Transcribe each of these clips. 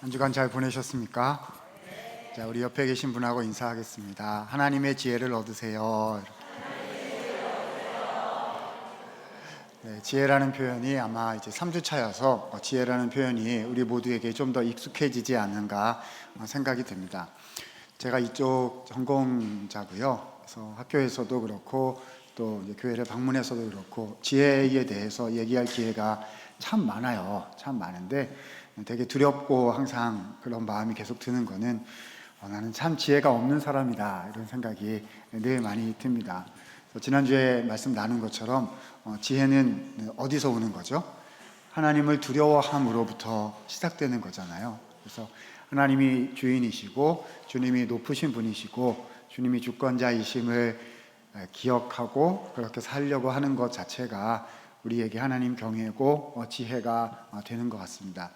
한 주간 잘 보내셨습니까? 자, 우리 옆에 계신 분하고 인사하겠습니다. 하나님의 지혜를 얻으세요. 네, 지혜라는 표현이 아마 이제 3주 차여서 지혜라는 표현이 우리 모두에게 좀 더 익숙해지지 않는가 생각이 듭니다. 제가 이쪽 전공자고요. 그래서 학교에서도 그렇고 또 이제 교회를 방문해서도 그렇고 지혜에 대해서 얘기할 기회가 참 많아요. 참 많은데 되게 두렵고 항상 그런 마음이 계속 드는 거는 나는 참 지혜가 없는 사람이다 이런 생각이 늘 많이 듭니다. 지난주에 말씀 나눈 것처럼 지혜는 어디서 오는 거죠? 하나님을 두려워함으로부터 시작되는 거잖아요. 그래서 하나님이 주인이시고 주님이 높으신 분이시고 주님이 주권자이심을 기억하고 그렇게 살려고 하는 것 자체가 우리에게 하나님 경외고 지혜가 되는 것 같습니다.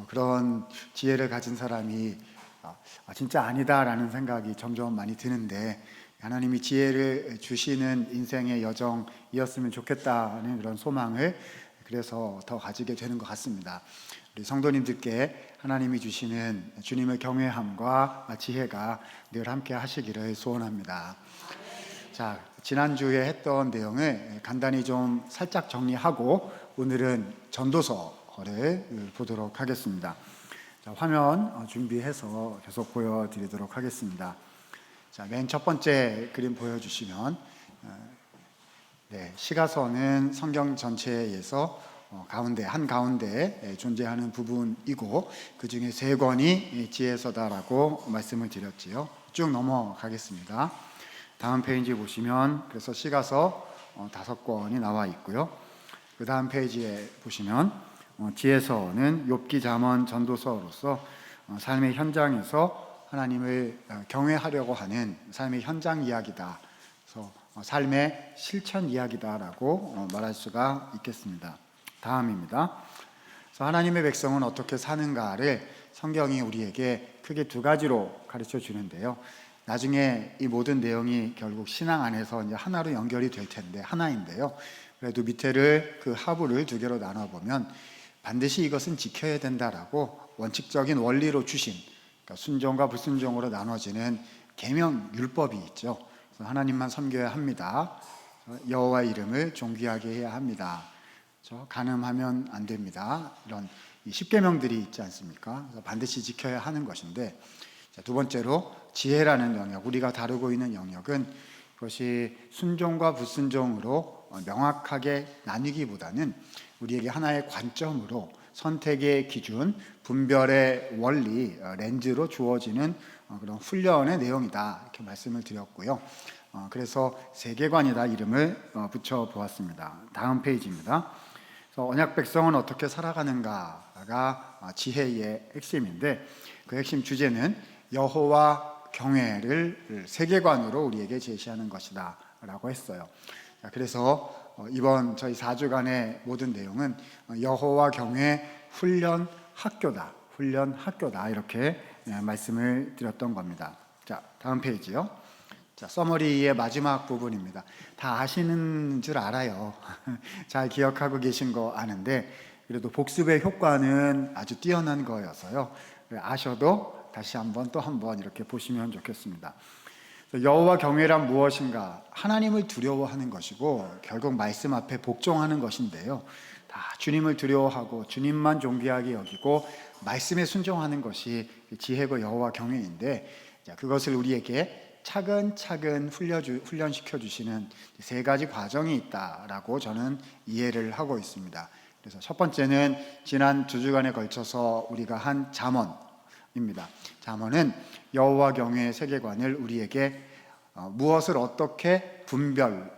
그런 지혜를 가진 사람이 진짜 아니다라는 생각이 점점 많이 드는데 하나님이 지혜를 주시는 인생의 여정이었으면 좋겠다는 그런 소망을 그래서 더 가지게 되는 것 같습니다. 우리 성도님들께 하나님이 주시는 주님의 경외함과 지혜가 늘 함께 하시기를 소원합니다. 자, 지난주에 했던 내용을 간단히 좀 살짝 정리하고 오늘은 전도서를 보도록 하겠습니다. 자, 화면 준비해서 계속 보여드리도록 하겠습니다. 자, 맨 첫 번째 그림 보여주시면 시가서는 성경 전체에서 한가운데 존재하는 부분이고 그 중에 3권이 지혜서다라고 말씀을 드렸지요. 쭉 넘어가겠습니다. 다음 페이지 보시면 그래서 시가서 5권이 나와 있고요. 그 다음 페이지에 보시면 지혜서는 욥기, 잠언, 전도서로서 삶의 현장에서 하나님을 경외하려고 하는 삶의 현장 이야기다. 그래서 삶의 실천 이야기다라고 말할 수가 있겠습니다. 다음입니다. 그래서 하나님의 백성은 어떻게 사는가를 성경이 우리에게 크게 2가지로 가르쳐 주는데요. 나중에 이 모든 내용이 결국 신앙 안에서 이제 하나로 연결이 될 텐데 하나인데요. 그래도 밑에를 그 하부를 2개로 나눠보면 반드시 이것은 지켜야 된다라고 원칙적인 원리로 주신 그러니까 순종과 불순종으로 나눠지는 계명 율법이 있죠. 그래서 하나님만 섬겨야 합니다. 여호와 이름을 존귀하게 해야 합니다. 간음하면 안 됩니다. 이런 10계명들이 있지 않습니까? 그래서 반드시 지켜야 하는 것인데 두 번째로 지혜라는 영역, 우리가 다루고 있는 영역은 그것이 순종과 불순종으로 명확하게 나뉘기보다는 우리에게 하나의 관점으로 선택의 기준, 분별의 원리, 렌즈로 주어지는 그런 훈련의 내용이다 이렇게 말씀을 드렸고요. 그래서 세계관이다 이름을 붙여보았습니다. 다음 페이지입니다. 그래서 언약 백성은 어떻게 살아가는가가 지혜의 핵심인데 그 핵심 주제는 여호와 경외를 세계관으로 우리에게 제시하는 것이다 라고 했어요. 그래서 이번 저희 4주간의 모든 내용은 여호와 경외 훈련 학교다 이렇게 말씀을 드렸던 겁니다. 자, 다음 페이지요. 자, 서머리의 마지막 부분입니다. 다 아시는 줄 알아요. 잘 기억하고 계신 거 아는데 그래도 복습의 효과는 아주 뛰어난 거여서요. 아셔도 다시 또 한 번 이렇게 보시면 좋겠습니다. 여호와 경외란 무엇인가? 하나님을 두려워하는 것이고 결국 말씀 앞에 복종하는 것인데요. 다 주님을 두려워하고 주님만 존귀하게 여기고 말씀에 순종하는 것이 지혜고 여호와 경외인데 그것을 우리에게 차근차근 훈련시켜 주시는 3가지 과정이 있다라고 저는 이해를 하고 있습니다. 그래서 첫 번째는 지난 2주간에 걸쳐서 우리가 한 잠언입니다. 잠언은 여호와 경외의 세계관을 우리에게 무엇을 어떻게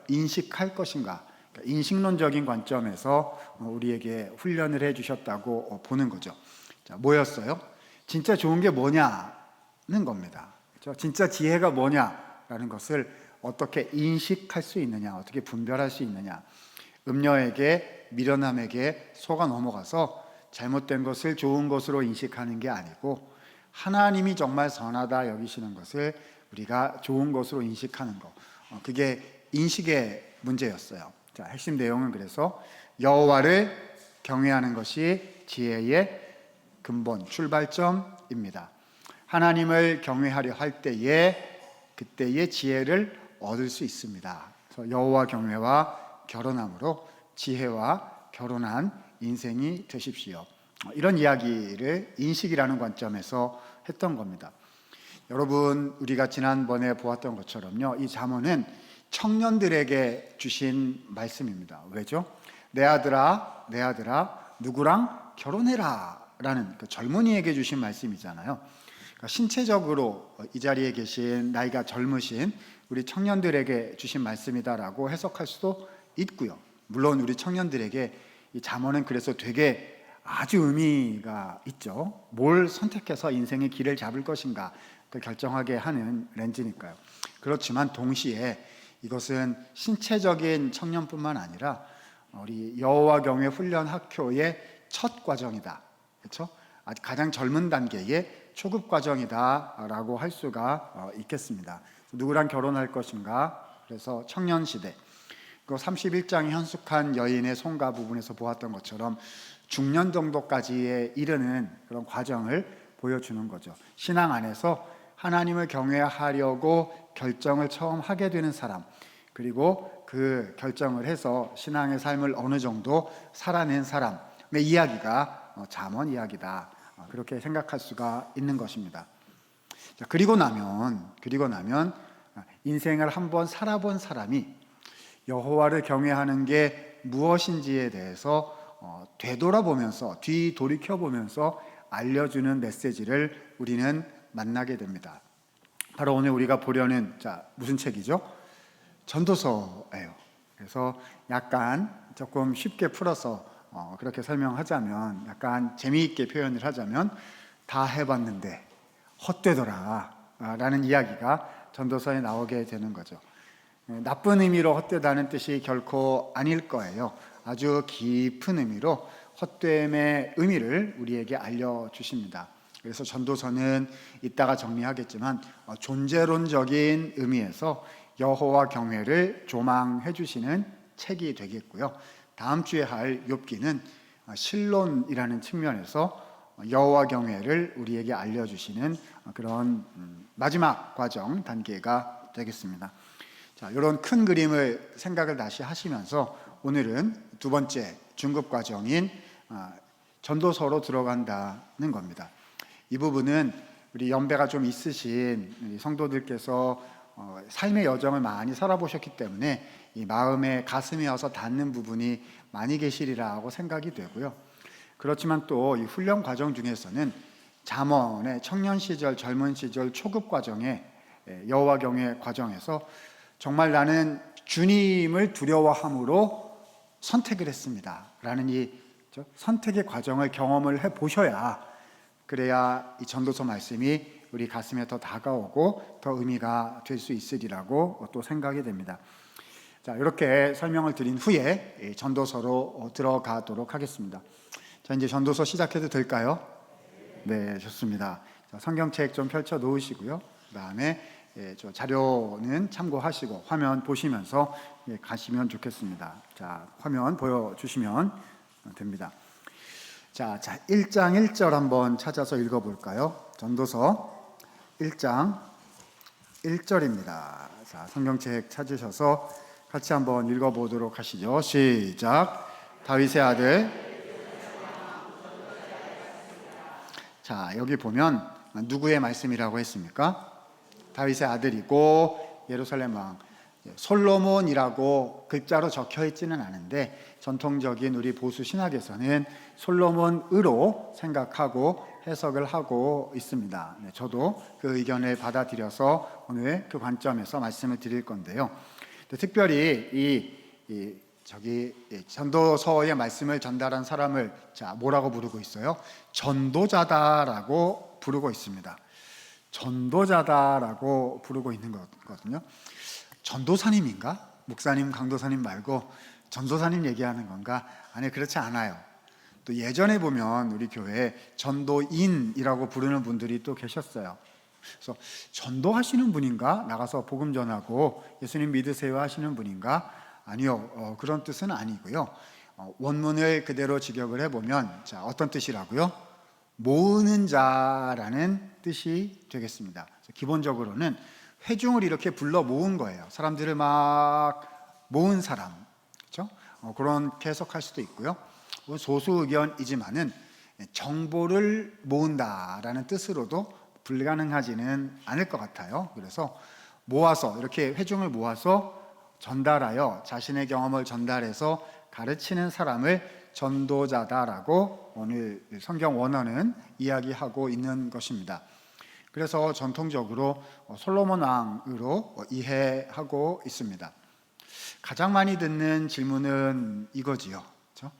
인식할 것인가 인식론적인 관점에서 우리에게 훈련을 해주셨다고 보는 거죠. 자, 뭐였어요? 진짜 좋은 게 뭐냐는 겁니다. 그렇죠? 진짜 지혜가 뭐냐라는 것을 어떻게 인식할 수 있느냐, 어떻게 분별할 수 있느냐. 음녀에게 미련함에게 속아 넘어가서 잘못된 것을 좋은 것으로 인식하는 게 아니고 하나님이 정말 선하다 여기시는 것을 우리가 좋은 것으로 인식하는 것. 그게 인식의 문제였어요. 자, 핵심 내용은 그래서 여호와를 경외하는 것이 지혜의 근본, 출발점입니다. 하나님을 경외하려 할 때에 그때의 지혜를 얻을 수 있습니다. 그래서 여호와 경외와 결혼함으로 지혜와 결혼한 인생이 되십시오. 이런 이야기를 인식이라는 관점에서 했던 겁니다. 여러분, 우리가 지난번에 보았던 것처럼요, 이 잠언은 청년들에게 주신 말씀입니다. 왜죠? 내 아들아, 내 아들아, 누구랑 결혼해라 라는 그 젊은이에게 주신 말씀이잖아요. 그러니까 신체적으로 이 자리에 계신 나이가 젊으신 우리 청년들에게 주신 말씀이다라고 해석할 수도 있고요. 물론 우리 청년들에게 이 잠언은 그래서 되게 아주 의미가 있죠. 뭘 선택해서 인생의 길을 잡을 것인가 그 결정하게 하는 렌즈니까요. 그렇지만 동시에 이것은 신체적인 청년뿐만 아니라 우리 여호와 경외 훈련 학교의 첫 과정이다. 그렇죠? 가장 젊은 단계의 초급 과정이다라고 할 수가 있겠습니다. 누구랑 결혼할 것인가? 그래서 청년 시대. 그 31장의 현숙한 여인의 송가 부분에서 보았던 것처럼 중년 정도까지에 이르는 그런 과정을 보여주는 거죠. 신앙 안에서 하나님을 경외하려고 결정을 처음 하게 되는 사람, 그리고 그 결정을 해서 신앙의 삶을 어느 정도 살아낸 사람의 이야기가 잠언 이야기다. 그렇게 생각할 수가 있는 것입니다. 그리고 나면 인생을 한번 살아본 사람이 여호와를 경외하는 게 무엇인지에 대해서 되돌아보면서 뒤돌이켜보면서 알려주는 메시지를 우리는 만나게 됩니다. 바로 오늘 우리가 보려는 무슨 책이죠? 전도서예요. 그래서 약간 조금 쉽게 풀어서 그렇게 설명하자면, 약간 재미있게 표현을 하자면, 다 해봤는데 헛되더라 라는 이야기가 전도서에 나오게 되는 거죠. 나쁜 의미로 헛되다는 뜻이 결코 아닐 거예요. 아주 깊은 의미로 헛됨의 의미를 우리에게 알려주십니다. 그래서 전도서는 이따가 정리하겠지만 존재론적인 의미에서 여호와 경외를 조망해 주시는 책이 되겠고요. 다음 주에 할 욥기는 신론이라는 측면에서 여호와 경외를 우리에게 알려주시는 그런 마지막 과정 단계가 되겠습니다. 자, 이런 큰 그림을 생각을 다시 하시면서 오늘은 두 번째 중급 과정인 전도서로 들어간다는 겁니다. 이 부분은 우리 연배가 좀 있으신 우리 성도들께서 삶의 여정을 많이 살아보셨기 때문에 이 마음에 가슴에 와서 닿는 부분이 많이 계시리라고 생각이 되고요. 그렇지만 또 이 훈련 과정 중에서는 잠언의 청년 시절, 젊은 시절, 초급 과정에 여호와 경외 과정에서 정말 나는 주님을 두려워함으로 선택을 했습니다 라는 이 선택의 과정을 경험을 해보셔야, 그래야 이 전도서 말씀이 우리 가슴에 더 다가오고 더 의미가 될 수 있으리라고 또 생각이 됩니다. 자, 이렇게 설명을 드린 후에 전도서로 들어가도록 하겠습니다. 자, 이제 전도서 시작해도 될까요? 네, 좋습니다. 자, 성경책 좀 펼쳐 놓으시고요. 그 다음에 저 자료는 참고하시고 화면 보시면서 가시면 좋겠습니다. 자, 화면 보여주시면 됩니다. 자, 1장 1절 한번 찾아서 읽어볼까요? 전도서 1장 1절입니다. 자, 성경책 찾으셔서 같이 한번 읽어보도록 하시죠. 시작. 다윗의 아들. 자, 여기 보면 누구의 말씀이라고 했습니까? 다윗의 아들이고 예루살렘 왕 솔로몬이라고 글자로 적혀 있지는 않은데 전통적인 우리 보수 신학에서는 솔로몬으로 생각하고 해석을 하고 있습니다. 네, 저도 그 의견을 받아들여서 오늘 그 관점에서 말씀을 드릴 건데요. 특별히 전도서의 말씀을 전달한 사람을 뭐라고 부르고 있어요? 전도자다라고 부르고 있습니다. 전도자다라고 부르고 있는 거거든요. 전도사님인가? 목사님, 강도사님 말고 전도사님 얘기하는 건가? 아니, 그렇지 않아요. 또 예전에 보면 우리 교회에 전도인이라고 부르는 분들이 또 계셨어요. 그래서 전도하시는 분인가? 나가서 복음 전하고 예수님 믿으세요 하시는 분인가? 아니요, 그런 뜻은 아니고요. 원문을 그대로 직역을 해보면 어떤 뜻이라고요? 모으는 자라는 뜻이 되겠습니다. 기본적으로는 회중을 이렇게 불러 모은 거예요. 사람들을 막 모은 사람, 그렇죠? 그렇게 해석할 수도 있고요. 소수 의견이지만은 정보를 모은다라는 뜻으로도 불가능하지는 않을 것 같아요. 그래서 모아서 이렇게 회중을 모아서 전달하여 자신의 경험을 전달해서 가르치는 사람을 전도자다라고 오늘 성경 원어는 이야기하고 있는 것입니다. 그래서 전통적으로 솔로몬 왕으로 이해하고 있습니다. 가장 많이 듣는 질문은 이거지요. 그렇죠?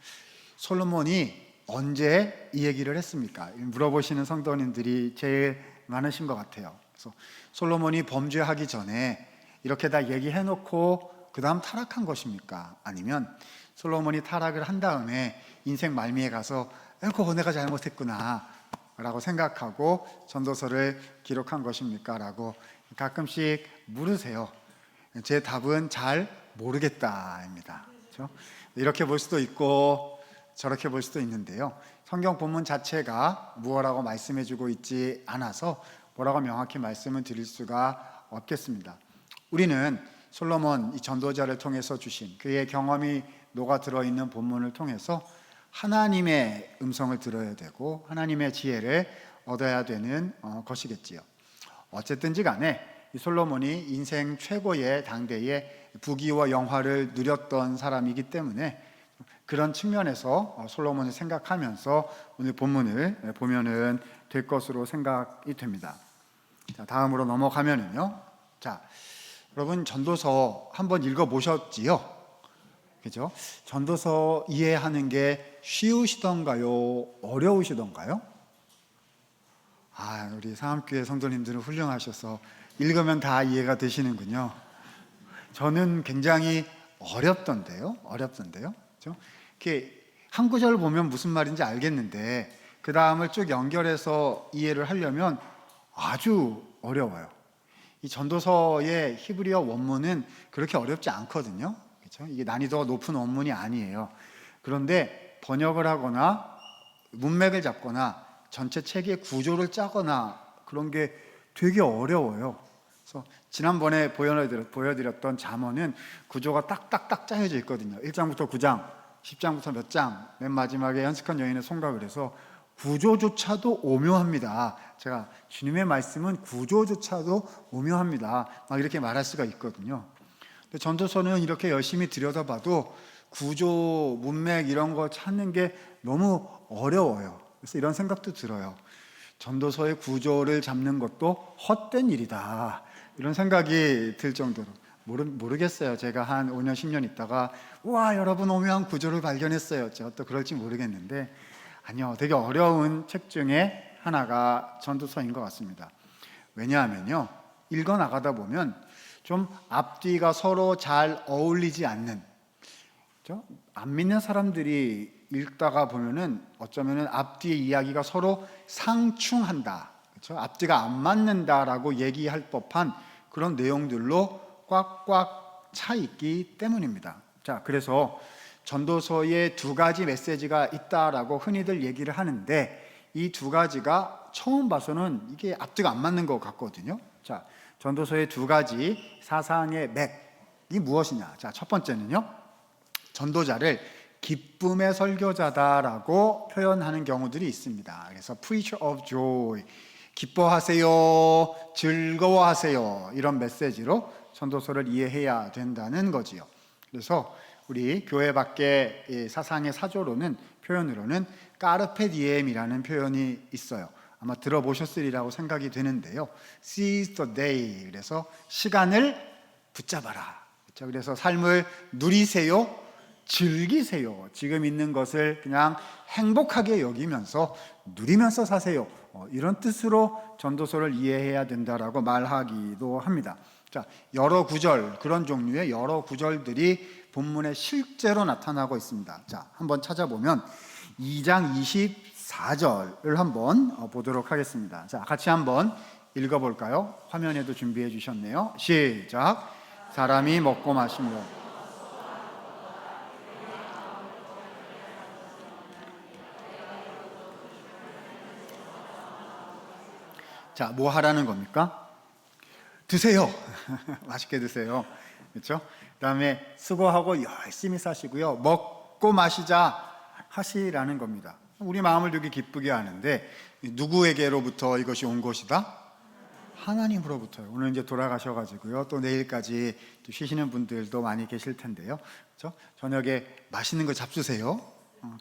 솔로몬이 언제 이 얘기를 했습니까? 물어보시는 성도님들이 제일 많으신 것 같아요. 그래서 솔로몬이 범죄하기 전에 이렇게 다 얘기해놓고 그 다음 타락한 것입니까? 아니면 솔로몬이 타락을 한 다음에 인생 말미에 가서 그거 내가 잘못했구나 라고 생각하고 전도서를 기록한 것입니까? 라고 가끔씩 물으세요. 제 답은 잘 모르겠다입니다. 그렇죠? 이렇게 볼 수도 있고 저렇게 볼 수도 있는데요. 성경 본문 자체가 무엇라고 말씀해주고 있지 않아서 뭐라고 명확히 말씀을 드릴 수가 없겠습니다. 우리는 솔로몬 이 전도자를 통해서 주신 그의 경험이 녹아 들어있는 본문을 통해서 하나님의 음성을 들어야 되고 하나님의 지혜를 얻어야 되는 것이겠지요. 어쨌든지 간에 이 솔로몬이 인생 최고의 당대의 부귀와 영화를 누렸던 사람이기 때문에 그런 측면에서 솔로몬을 생각하면서 오늘 본문을 보면은 될 것으로 생각이 됩니다. 자, 다음으로 넘어가면은요. 자, 여러분 전도서 한번 읽어 보셨지요? 그죠? 전도서 이해하는 게 쉬우시던가요? 어려우시던가요? 우리 상암교회 성도님들은 훌륭하셔서 읽으면 다 이해가 되시는군요. 저는 굉장히 어렵던데요. 그렇죠? 이렇게 한 구절 보면 무슨 말인지 알겠는데 그 다음을 쭉 연결해서 이해를 하려면 아주 어려워요. 이 전도서의 히브리어 원문은 그렇게 어렵지 않거든요. 그렇죠? 이게 난이도가 높은 원문이 아니에요. 그런데 번역을 하거나 문맥을 잡거나 전체 책의 구조를 짜거나 그런 게 되게 어려워요. 그래서 지난번에 보여드렸던 잠언은 구조가 딱딱딱 짜여져 있거든요. 1장부터 9장, 10장부터 몇 장, 맨 마지막에 현숙한 여인의 송가. 그래서 구조조차도 오묘합니다. 제가 주님의 말씀은 구조조차도 오묘합니다 막 이렇게 말할 수가 있거든요. 근데 전도서는 이렇게 열심히 들여다봐도 구조, 문맥 이런 거 찾는 게 너무 어려워요. 그래서 이런 생각도 들어요. 전도서의 구조를 잡는 것도 헛된 일이다 이런 생각이 들 정도로 모르겠어요. 제가 한 5년 10년 있다가 와 여러분 오묘한 구조를 발견했어요. 제가 또 그럴지 모르겠는데 아니요, 되게 어려운 책 중에 하나가 전도서인 것 같습니다. 왜냐하면요, 읽어나가다 보면 좀 앞뒤가 서로 잘 어울리지 않는, 그렇죠? 안 믿는 사람들이 읽다가 보면은 어쩌면은 앞뒤의 이야기가 서로 상충한다, 그렇죠? 앞뒤가 안 맞는다라고 얘기할 법한 그런 내용들로 꽉꽉 차 있기 때문입니다. 자, 그래서 전도서에 두 가지 메시지가 있다라고 흔히들 얘기를 하는데 이 두 가지가 처음 봐서는 이게 앞뒤가 안 맞는 것 같거든요. 자, 전도서의 두 가지 사상의 맥이 무엇이냐? 자, 첫 번째는요. 전도자를 기쁨의 설교자다라고 표현하는 경우들이 있습니다. 그래서 preacher of joy, 기뻐하세요, 즐거워하세요 이런 메시지로 전도서를 이해해야 된다는 거지요. 그래서 우리 교회 밖의 사상의 사조로는 표현으로는 까르페 디엠이라는 표현이 있어요. 아마 들어보셨으리라고 생각이 되는데요. Seize the day. 그래서 시간을 붙잡아라. 그렇죠? 그래서 삶을 누리세요, 즐기세요. 지금 있는 것을 그냥 행복하게 여기면서 누리면서 사세요. 이런 뜻으로 전도서를 이해해야 된다라고 말하기도 합니다. 자, 여러 구절, 그런 종류의 여러 구절들이 본문에 실제로 나타나고 있습니다. 자, 한번 찾아보면 2장 24절을 한번 보도록 하겠습니다. 자, 같이 한번 읽어볼까요? 화면에도 준비해 주셨네요. 시작. 사람이 먹고 마시며 자, 뭐 하라는 겁니까? 드세요. 맛있게 드세요. 그렇죠? 그다음에 수고하고 열심히 사시고요. 먹고 마시자 하시라는 겁니다. 우리 마음을 되게 기쁘게 하는데 누구에게로부터 이것이 온 것이다? 하나님으로부터요. 오늘 이제 돌아가셔가지고요. 또 내일까지 또 쉬시는 분들도 많이 계실 텐데요. 그렇죠? 저녁에 맛있는 거 잡수세요.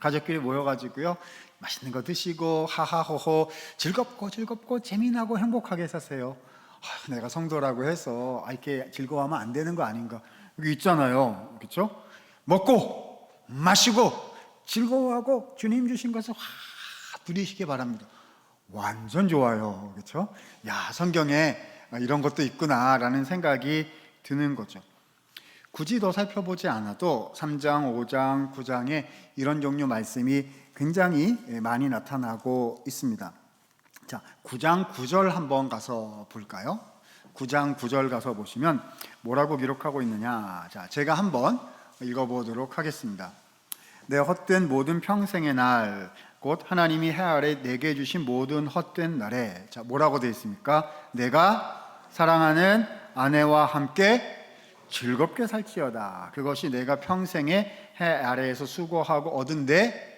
가족끼리 모여가지고요. 맛있는 거 드시고 하하호호 즐겁고 재미나고 행복하게 사세요. 내가 성도라고 해서 이렇게 즐거워하면 안 되는 거 아닌가? 여기 있잖아요. 그렇죠? 먹고 마시고 즐거워하고 주님 주신 것을 누리시기 바랍니다. 완전 좋아요. 그렇죠? 야, 성경에 이런 것도 있구나라는 생각이 드는 거죠. 굳이 더 살펴보지 않아도 3장, 5장, 9장에 이런 종류 말씀이 굉장히 많이 나타나고 있습니다. 자, 9장 9절 한번 가서 볼까요? 9장 9절 가서 보시면 뭐라고 기록하고 있느냐? 자, 제가 한번 읽어보도록 하겠습니다. 내 헛된 모든 평생의 날, 곧 하나님이 해 아래 내게 주신 모든 헛된 날에, 자, 뭐라고 되어 있습니까? 내가 사랑하는 아내와 함께 즐겁게 살지어다. 그것이 내가 평생에 해 아래에서 수고하고 얻은 내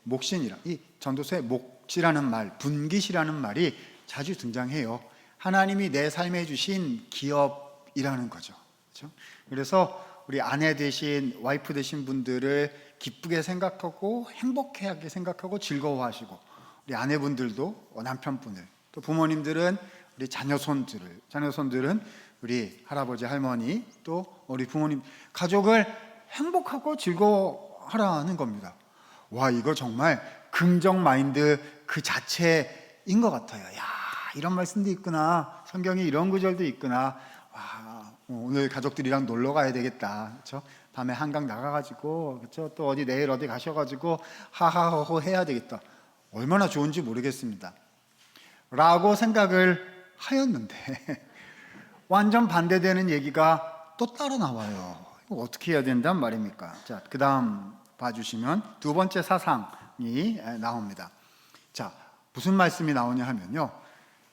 몫이니라. 이 전도서에 몫이라는 말, 분깃이라는 말이 자주 등장해요. 하나님이 내 삶에 주신 기업이라는 거죠. 그렇죠? 그래서 우리 아내 되신, 와이프 되신 분들을 기쁘게 생각하고 행복하게 생각하고 즐거워하시고, 우리 아내분들도 남편분을, 또 부모님들은 우리 자녀손들은 우리 할아버지 할머니, 또 우리 부모님 가족을 행복하고 즐거워하라는 겁니다. 와, 이거 정말 긍정 마인드 그 자체인 것 같아요. 야, 이런 말씀도 있구나. 성경에 이런 구절도 있구나. 와, 오늘 가족들이랑 놀러 가야 되겠다. 그렇죠? 밤에 한강 나가가지고, 그렇죠? 또 어디 내일 어디 가셔가지고 하하호호 해야 되겠다. 얼마나 좋은지 모르겠습니다. 라고 생각을 하였는데 완전 반대되는 얘기가 또 따로 나와요. 이거 어떻게 해야 된단 말입니까? 자, 그 다음 봐주시면 두 번째 사상이 나옵니다. 자, 무슨 말씀이 나오냐 하면요,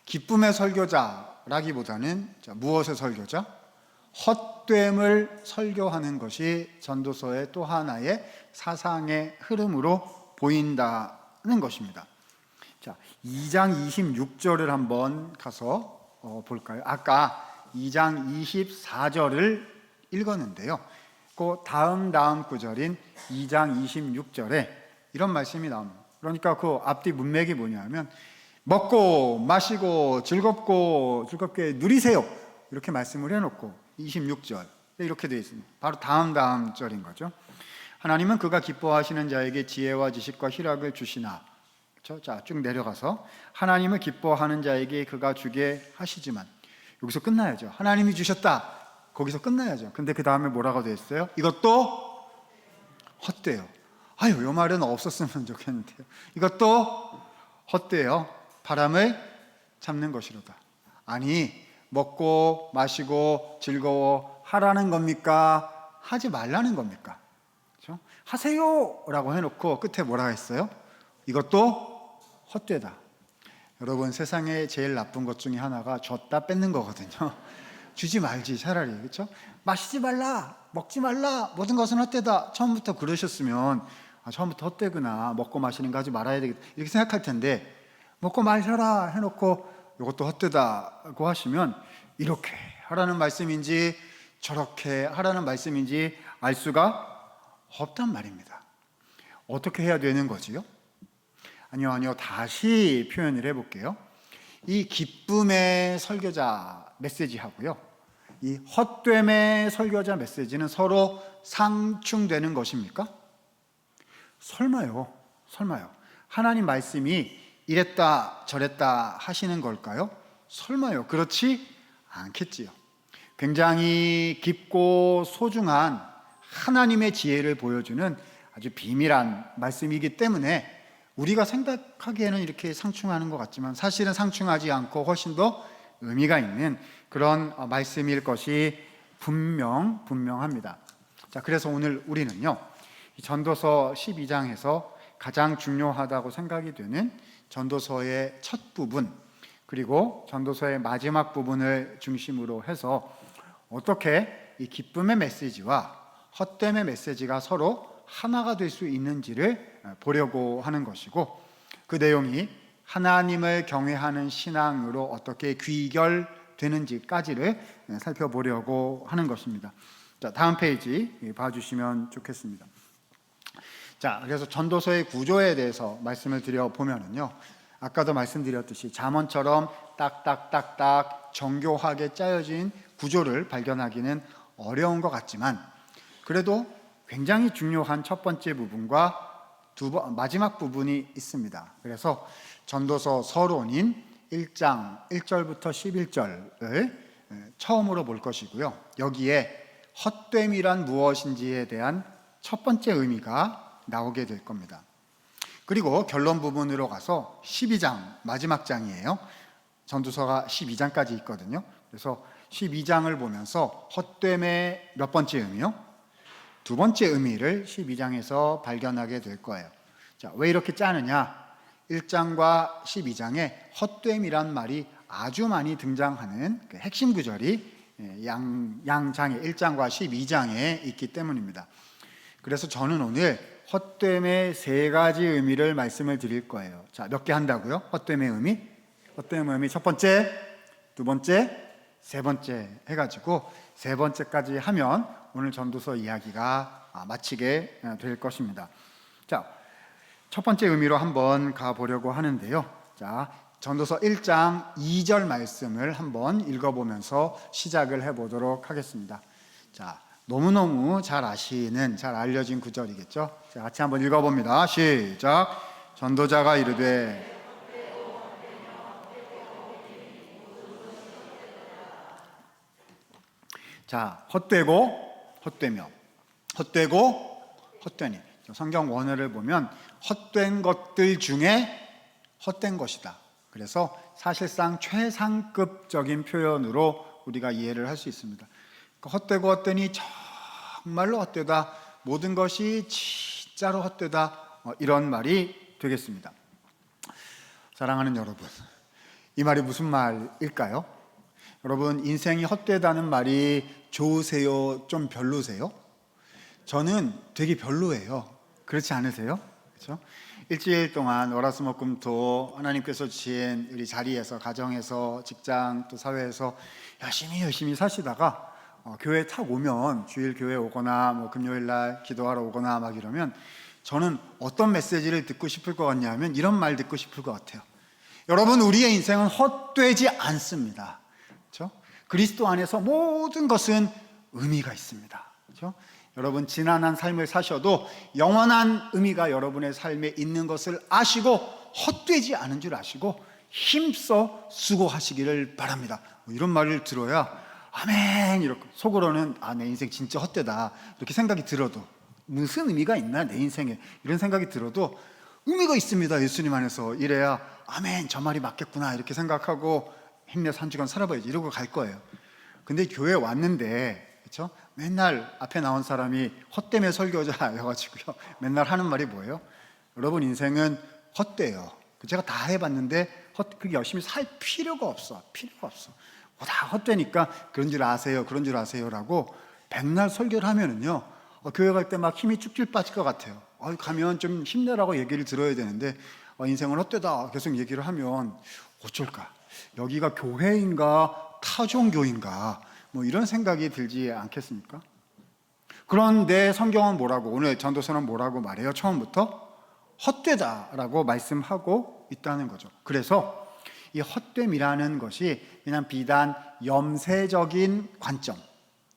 기쁨의 설교자라기보다는, 자, 무엇의 설교자? 헛됨을 설교하는 것이 전도서의 또 하나의 사상의 흐름으로 보인다는 것입니다. 자, 2장 26절을 한번 가서 볼까요? 아까 2장 24절을 읽었는데요. 그 다음 구절인 2장 26절에 이런 말씀이 나옵니다. 그러니까 그 앞뒤 문맥이 뭐냐면 먹고 마시고 즐겁게 누리세요. 이렇게 말씀을 해놓고 26절 이렇게 되어 있습니다. 바로 다음 절인 거죠. 하나님은 그가 기뻐하시는 자에게 지혜와 지식과 희락을 주시나. 그렇죠? 자, 쭉 내려가서 하나님을 기뻐하는 자에게 그가 주게 하시지만, 여기서 끝나야죠. 하나님이 주셨다. 거기서 끝나야죠. 근데 그 다음에 뭐라고 되어 있어요? 이것도 헛되요. 이 말은 없었으면 좋겠는데요. 이것도 헛되요. 바람을 잡는 것이로다. 아니, 먹고 마시고 즐거워 하라는 겁니까? 하지 말라는 겁니까? 그렇죠? 하세요 라고 해놓고 끝에 뭐라고 했어요? 이것도 헛되다. 여러분, 세상에 제일 나쁜 것 중에 하나가 줬다 뺏는 거거든요. 주지 말지 차라리. 그렇죠? 마시지 말라, 먹지 말라, 모든 것은 헛되다. 처음부터 그러셨으면 처음부터 헛되구나, 먹고 마시는 거 하지 말아야 되겠다, 이렇게 생각할 텐데, 먹고 마셔라 해놓고 이것도 헛되다고 하시면 이렇게 하라는 말씀인지 저렇게 하라는 말씀인지 알 수가 없단 말입니다. 어떻게 해야 되는 거지요? 아니요. 다시 표현을 해볼게요. 이 기쁨의 설교자 메시지하고요, 이 헛됨의 설교자 메시지는 서로 상충되는 것입니까? 설마요. 하나님 말씀이 이랬다 저랬다 하시는 걸까요? 설마요. 그렇지 않겠지요. 굉장히 깊고 소중한 하나님의 지혜를 보여주는 아주 비밀한 말씀이기 때문에 우리가 생각하기에는 이렇게 상충하는 것 같지만 사실은 상충하지 않고 훨씬 더 의미가 있는 그런 말씀일 것이 분명합니다. 자, 그래서 오늘 우리는요, 전도서 12장에서 가장 중요하다고 생각이 되는 전도서의 첫 부분, 그리고 전도서의 마지막 부분을 중심으로 해서 어떻게 이 기쁨의 메시지와 헛됨의 메시지가 서로 하나가 될 수 있는지를 보려고 하는 것이고, 그 내용이 하나님을 경외하는 신앙으로 어떻게 귀결되는지까지를 살펴보려고 하는 것입니다. 자, 다음 페이지 봐주시면 좋겠습니다. 자, 그래서 전도서의 구조에 대해서 말씀을 드려보면요, 아까도 말씀드렸듯이 잠언처럼 딱딱딱딱 정교하게 짜여진 구조를 발견하기는 어려운 것 같지만, 그래도 굉장히 중요한 첫 번째 부분과 마지막 부분이 있습니다. 그래서 전도서 서론인 1장 1절부터 11절을 처음으로 볼 것이고요, 여기에 헛됨이란 무엇인지에 대한 첫 번째 의미가 나오게 될 겁니다. 그리고 결론 부분으로 가서 12장, 마지막 장이에요. 전도서가 12장까지 있거든요. 그래서 12장을 보면서 헛됨의 몇 번째 의미요? 두 번째 의미를 12장에서 발견하게 될 거예요. 자, 왜 이렇게 짜느냐? 1장과 12장에 헛됨이란 말이 아주 많이 등장하는 그 핵심 구절이 양장의 1장과 12장에 있기 때문입니다. 그래서 저는 오늘 헛됨의 세 가지 의미를 말씀을 드릴 거예요. 자, 몇 개 한다고요? 헛됨의 의미? 헛됨의 의미 첫 번째, 두 번째, 세 번째 해가지고 세 번째까지 하면 오늘 전도서 이야기가 마치게 될 것입니다. 자, 첫 번째 의미로 한번 가보려고 하는데요. 자, 전도서 1장 2절 말씀을 한번 읽어보면서 시작을 해보도록 하겠습니다. 자, 너무너무 잘 아시는, 잘 알려진 구절이겠죠. 자, 같이 한번 읽어봅니다. 시작. 전도자가 이르되 자, 헛되고 헛되며 헛되고 헛되니, 성경 원어를 보면 헛된 것들 중에 헛된 것이다. 그래서 사실상 최상급적인 표현으로 우리가 이해를 할 수 있습니다. 헛되고 헛되니 정말로 헛되다, 모든 것이 진짜로 헛되다, 이런 말이 되겠습니다. 사랑하는 여러분, 이 말이 무슨 말일까요? 여러분, 인생이 헛되다는 말이 좋으세요? 좀 별로세요? 저는 되게 별로예요. 그렇지 않으세요? 그렇죠? 일주일 동안 월화수목금토 하나님께서 주신 우리 자리에서, 가정에서, 직장, 또 사회에서 열심히 사시다가 교회 탁 오면, 주일 교회 오거나 뭐 금요일 날 기도하러 오거나 막 이러면 저는 어떤 메시지를 듣고 싶을 것 같냐면 이런 말 듣고 싶을 것 같아요. 여러분, 우리의 인생은 헛되지 않습니다. 그렇죠? 그리스도 안에서 모든 것은 의미가 있습니다. 그렇죠? 여러분, 지난한 삶을 사셔도 영원한 의미가 여러분의 삶에 있는 것을 아시고 헛되지 않은 줄 아시고 힘써 수고하시기를 바랍니다. 이런 말을 들어야 아멘, 이렇게 속으로는 내 인생 진짜 헛되다 이렇게 생각이 들어도, 무슨 의미가 있나 내 인생에, 이런 생각이 들어도 의미가 있습니다, 예수님 안에서. 이래야 아멘, 저 말이 맞겠구나 이렇게 생각하고 힘내서 한 주간 살아봐야지 이러고 갈 거예요. 근데 교회 왔는데, 그렇죠? 맨날 앞에 나온 사람이 헛되며 설교자여가지고요, 맨날 하는 말이 뭐예요? 여러분, 인생은 헛돼요. 제가 다 해봤는데 그렇게 열심히 살 필요가 없어. 다 헛되니까 그런 줄 아세요, 그런 줄 아세요라고 백날 설교를 하면은요, 교회 갈 때 막 힘이 쭉쭉 빠질 것 같아요. 가면 좀 힘내라고 얘기를 들어야 되는데 인생은 헛되다 계속 얘기를 하면 어쩔까? 여기가 교회인가 타종교인가 뭐 이런 생각이 들지 않겠습니까? 그런데 성경은 뭐라고, 오늘 전도서는 뭐라고 말해요? 처음부터 헛되다라고 말씀하고 있다는 거죠. 그래서 이 헛됨이라는 것이 그냥 비단 염세적인 관점,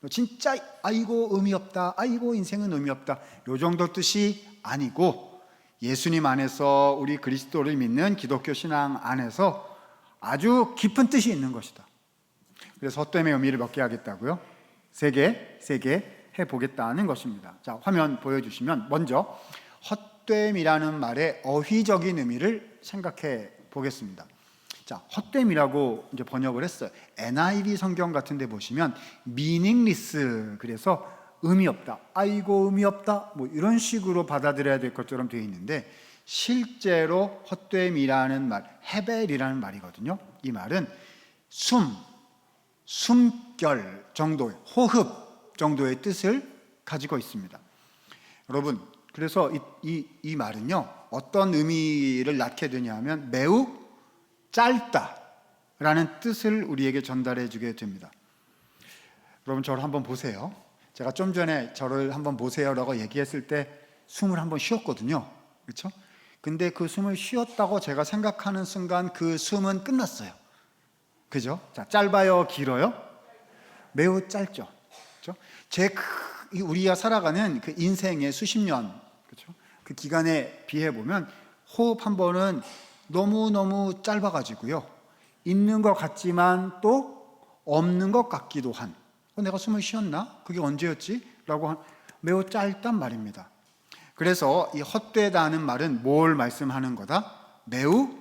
진짜 아이고 의미 없다, 아이고 인생은 의미 없다, 요 정도 뜻이 아니고 예수님 안에서, 우리 그리스도를 믿는 기독교 신앙 안에서 아주 깊은 뜻이 있는 것이다. 그래서 헛됨의 의미를 몇 개 하겠다고요? 세 개 해보겠다는 것입니다. 자, 화면 보여주시면 먼저 헛됨이라는 말의 어휘적인 의미를 생각해 보겠습니다. 자, 헛됨이라고 이제 번역을 했어요. NIV 성경 같은 데 보시면 meaningless, 그래서 의미 없다, 아이고 의미 없다, 뭐 이런 식으로 받아들여야 될 것처럼 되어 있는데, 실제로 헛됨이라는 말, 헤벨이라는 말이거든요. 이 말은 숨결 정도의, 호흡 정도의 뜻을 가지고 있습니다. 여러분, 그래서 이 말은요, 어떤 의미를 낳게 되냐면 매우 짧다라는 뜻을 우리에게 전달해 주게 됩니다. 여러분, 저를 한번 보세요. 제가 좀 전에 저를 한번 보세요라고 얘기했을 때 숨을 한번 쉬었거든요. 그렇죠? 근데 그 숨을 쉬었다고 제가 생각하는 순간 그 숨은 끝났어요. 그죠? 자, 짧아요, 길어요? 매우 짧죠. 그렇죠? 우리가 살아가는 그 인생의 수십 년, 그렇죠? 그 기간에 비해 보면 호흡 한 번은 너무너무 짧아가지고요. 있는 것 같지만 또 없는 것 같기도 한. 내가 숨을 쉬었나? 그게 언제였지? 라고 매우 짧단 말입니다. 그래서 이 헛되다는 말은 뭘 말씀하는 거다? 매우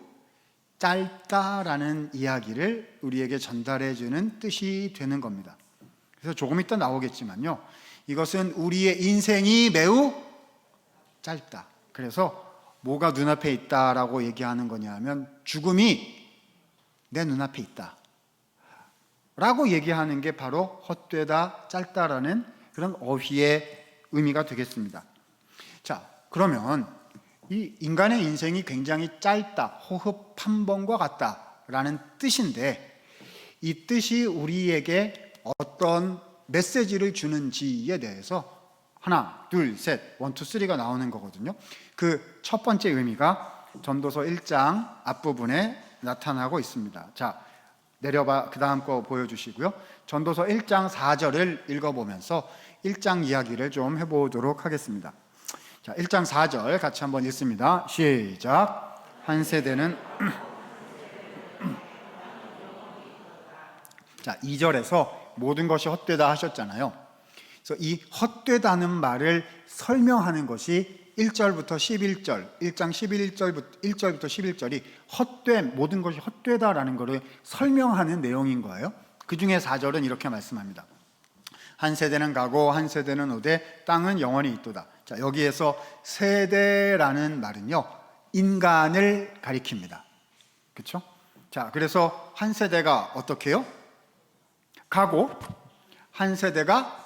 짧다라는 이야기를 우리에게 전달해 주는 뜻이 되는 겁니다. 그래서 조금 이따 나오겠지만요, 이것은 우리의 인생이 매우 짧다. 그래서 뭐가 눈앞에 있다라고 얘기하는 거냐면 죽음이 내 눈앞에 있다 라고 얘기하는 게 바로 헛되다, 짧다라는 그런 어휘의 의미가 되겠습니다. 자, 그러면 이 인간의 인생이 굉장히 짧다, 호흡 한 번과 같다라는 뜻인데, 이 뜻이 우리에게 어떤 메시지를 주는지에 대해서 하나, 둘, 셋, 원, 투, 쓰리가 나오는 거거든요. 그 첫 번째 의미가 전도서 1장 앞부분에 나타나고 있습니다. 자, 내려봐, 그 다음 거 보여주시고요. 전도서 1장 4절을 읽어보면서 1장 이야기를 좀 해보도록 하겠습니다. 자, 1장 4절 같이 한번 읽습니다. 시작. 한 세대는 자, 2절에서 모든 것이 헛되다 하셨잖아요. 그래서 이 헛되다는 말을 설명하는 것이 1절부터 11절, 1장 1절부터 11절이 헛됨, 모든 것이 헛되다라는 것을 설명하는 내용인 거예요. 그 중에 4절은 이렇게 말씀합니다. 한 세대는 가고 한 세대는 오되 땅은 영원히 있도다. 자, 여기에서 세대라는 말은요, 인간을 가리킵니다. 그렇죠? 자, 그래서 한 세대가 어떻게 해요? 가고 한 세대가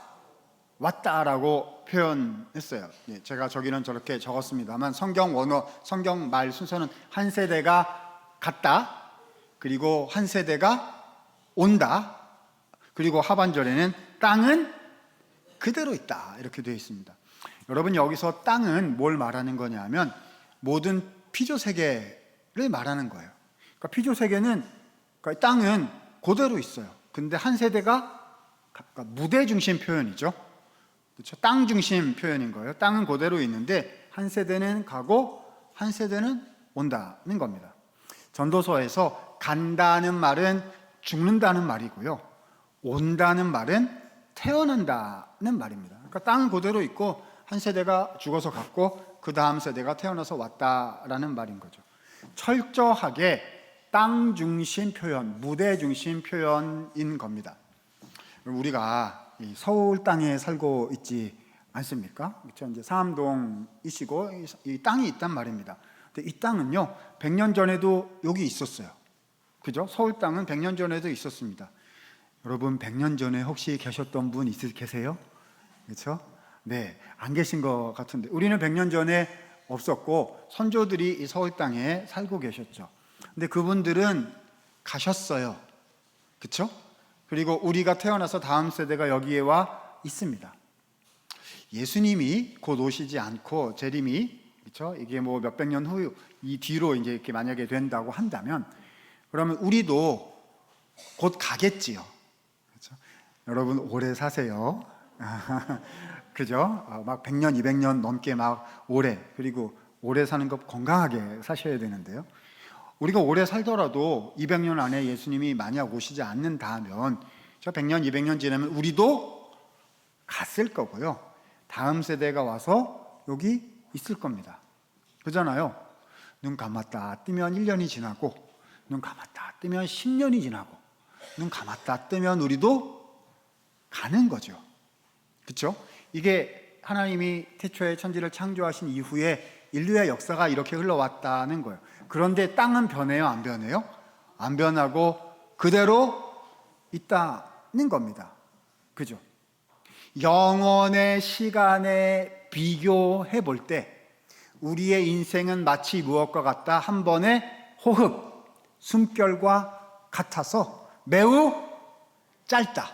왔다라고 표현했어요. 제가 저기는 저렇게 적었습니다만 성경 원어, 성경 말 순서는 한 세대가 갔다, 그리고 한 세대가 온다, 그리고 하반절에는 땅은 그대로 있다 이렇게 되어 있습니다. 여러분, 여기서 땅은 뭘 말하는 거냐면 모든 피조세계를 말하는 거예요. 그러니까 피조세계는, 그러니까 땅은 그대로 있어요. 근데 한 세대가, 그러니까 무대 중심 표현이죠. 그렇죠? 땅 중심 표현인 거예요. 땅은 그대로 있는데 한 세대는 가고 한 세대는 온다는 겁니다. 전도서에서 간다는 말은 죽는다는 말이고요, 온다는 말은 태어난다는 말입니다. 그러니까 땅은 그대로 있고 한 세대가 죽어서 갔고 그 다음 세대가 태어나서 왔다라는 말인 거죠. 철저하게 땅 중심 표현, 무대 중심 표현인 겁니다. 우리가 서울 땅에 살고 있지 않습니까? 그렇죠? 이제 상암동이시고 이 땅이 있단 말입니다. 근데 이 땅은요, 100년 전에도 여기 있었어요. 그죠? 서울 땅은 100년 전에도 있었습니다. 여러분, 100년 전에 혹시 계셨던 분 계세요? 그렇죠? 네, 안 계신 것 같은데 우리는 100년 전에 없었고 선조들이 이 서울 땅에 살고 계셨죠. 근데 그분들은 가셨어요. 그렇죠? 그리고 우리가 태어나서 다음 세대가 여기에 와 있습니다. 예수님이 곧 오시지 않고 재림이, 그렇죠? 이게 뭐 몇백 년 후 이 뒤로 이제 이렇게 만약에 된다고 한다면, 그러면 우리도 곧 가겠지요. 그렇죠? 여러분, 오래 사세요. 그죠? 막 100년, 200년 넘게 막 오래, 그리고 오래 사는 것 건강하게 사셔야 되는데요. 우리가 오래 살더라도 200년 안에 예수님이 만약 오시지 않는다면, 저 100년, 200년 지나면 우리도 갔을 거고요. 다음 세대가 와서 여기 있을 겁니다. 그잖아요. 눈 감았다 뜨면 1년이 지나고, 눈 감았다 뜨면 10년이 지나고, 눈 감았다 뜨면 우리도 가는 거죠. 그렇죠? 이게 하나님이 태초에 천지를 창조하신 이후에 인류의 역사가 이렇게 흘러왔다는 거예요. 그런데 땅은 변해요, 안 변해요? 안 변하고 그대로 있다는 겁니다. 그죠? 영원의 시간에 비교해 볼 때 우리의 인생은 마치 무엇과 같다? 한 번의 호흡, 숨결과 같아서 매우 짧다.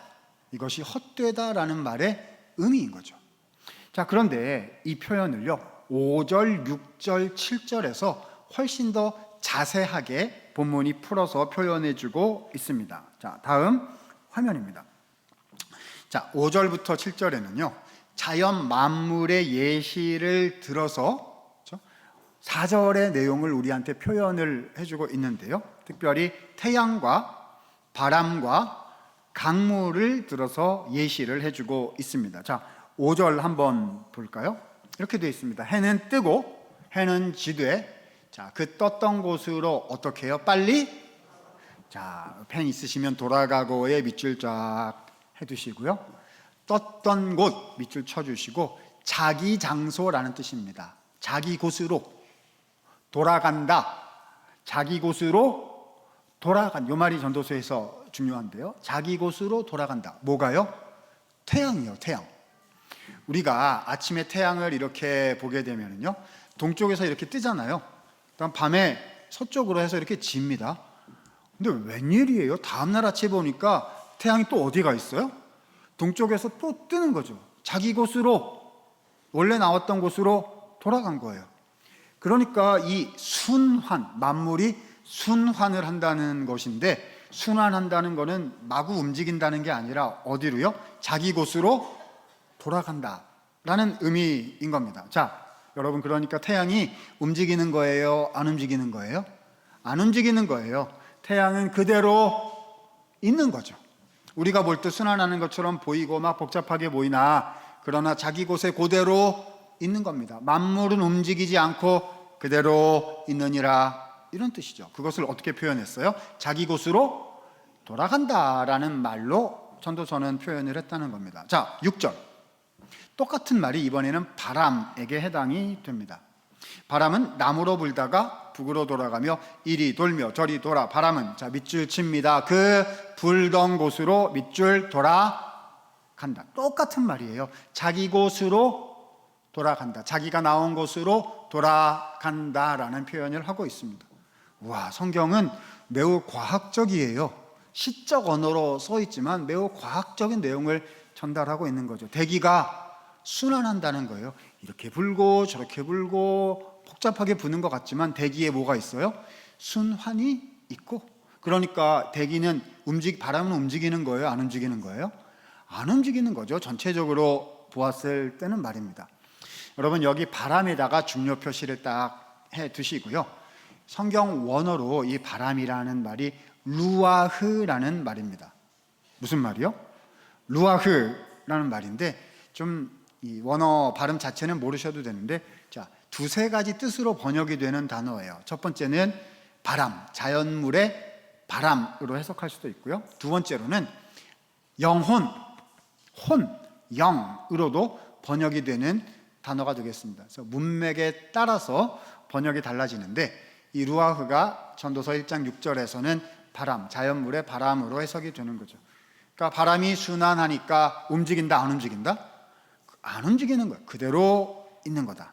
이것이 헛되다라는 말의 의미인 거죠. 자, 그런데 이 표현을요 5절, 6절, 7절에서 훨씬 더 자세하게 본문이 풀어서 표현해 주고 있습니다. 자, 다음 화면입니다. 자, 5절부터 7절에는요 자연 만물의 예시를 들어서 4절의 내용을 우리한테 표현을 해주고 있는데요, 특별히 태양과 바람과 강물을 들어서 예시를 해주고 있습니다. 자, 5절 한번 볼까요? 이렇게 되어 있습니다. 해는 뜨고 해는 지되 자, 그 떴던 곳으로 어떻게 해요? 빨리, 자, 펜 있으시면 돌아가고의 밑줄 쫙 해두시고요, 떴던 곳 밑줄 쳐주시고 자기 장소라는 뜻입니다. 자기 곳으로 돌아간다, 자기 곳으로 돌아간, 요 말이 전도서에서 중요한데요, 자기 곳으로 돌아간다. 뭐가요? 태양이요, 태양. 우리가 아침에 태양을 이렇게 보게 되면요 동쪽에서 이렇게 뜨잖아요. 그다음 밤에 서쪽으로 해서 이렇게 집니다. 근데 웬일이에요? 다음날 아침에 보니까 태양이 또 어디가 있어요? 동쪽에서 또 뜨는 거죠. 자기 곳으로, 원래 나왔던 곳으로 돌아간 거예요. 그러니까 이 순환, 만물이 순환을 한다는 것인데, 순환한다는 것은 마구 움직인다는 게 아니라 어디로요? 자기 곳으로 돌아간다라는 의미인 겁니다. 자, 여러분, 그러니까 태양이 움직이는 거예요? 안 움직이는 거예요? 안 움직이는 거예요. 태양은 그대로 있는 거죠. 우리가 볼 때 순환하는 것처럼 보이고 막 복잡하게 보이나, 그러나 자기 곳에 그대로 있는 겁니다. 만물은 움직이지 않고 그대로 있느니라, 이런 뜻이죠. 그것을 어떻게 표현했어요? 자기 곳으로 돌아간다라는 말로 전도서는 표현을 했다는 겁니다. 자, 6절. 똑같은 말이 이번에는 바람에게 해당이 됩니다. 바람은 남으로 불다가 북으로 돌아가며 이리 돌며 저리 돌아. 바람은, 자, 밑줄 칩니다. 그 불던 곳으로 밑줄 돌아간다. 똑같은 말이에요. 자기 곳으로 돌아간다, 자기가 나온 곳으로 돌아간다라는 표현을 하고 있습니다. 와, 성경은 매우 과학적이에요. 시적 언어로 써 있지만 매우 과학적인 내용을 전달하고 있는 거죠. 대기가 순환한다는 거예요. 이렇게 불고 저렇게 불고 복잡하게 부는 것 같지만 대기에 뭐가 있어요? 순환이 있고, 그러니까 대기는 바람은 움직이는 거예요? 안 움직이는 거예요? 안 움직이는 거죠. 전체적으로 보았을 때는 말입니다. 여러분, 여기 바람에다가 중요 표시를 딱 해 두시고요, 성경 원어로 이 바람이라는 말이 루아흐라는 말입니다. 무슨 말이요? 루아흐라는 말인데, 좀 이 원어 발음 자체는 모르셔도 되는데, 자, 두세 가지 뜻으로 번역이 되는 단어예요. 첫 번째는 바람, 자연물의 바람으로 해석할 수도 있고요. 두 번째로는 영혼, 영으로도 번역이 되는 단어가 되겠습니다. 그래서 문맥에 따라서 번역이 달라지는데, 이 루아흐가 전도서 1장 6절에서는 바람, 자연물의 바람으로 해석이 되는 거죠. 그러니까 바람이 순환하니까 움직인다, 안 움직인다? 안 움직이는 거예요. 그대로 있는 거다.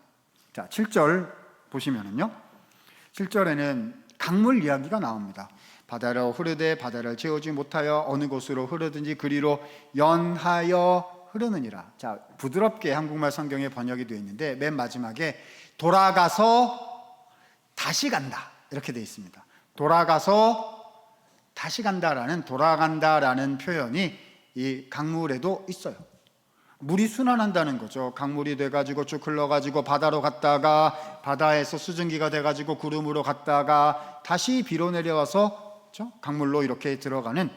자, 7절 보시면은요, 7절에는 강물 이야기가 나옵니다. 바다로 흐르되 바다를 채우지 못하여 어느 곳으로 흐르든지 그리로 연하여 흐르느니라. 자, 부드럽게 한국말 성경에 번역이 되어 있는데 맨 마지막에 돌아가서 다시 간다, 이렇게 되어 있습니다. 돌아가서 다시 간다라는, 돌아간다라는 표현이 이 강물에도 있어요. 물이 순환한다는 거죠. 강물이 돼가지고 쭉 흘러가지고 바다로 갔다가 바다에서 수증기가 돼가지고 구름으로 갔다가 다시 비로 내려와서, 그렇죠? 강물로 이렇게 들어가는,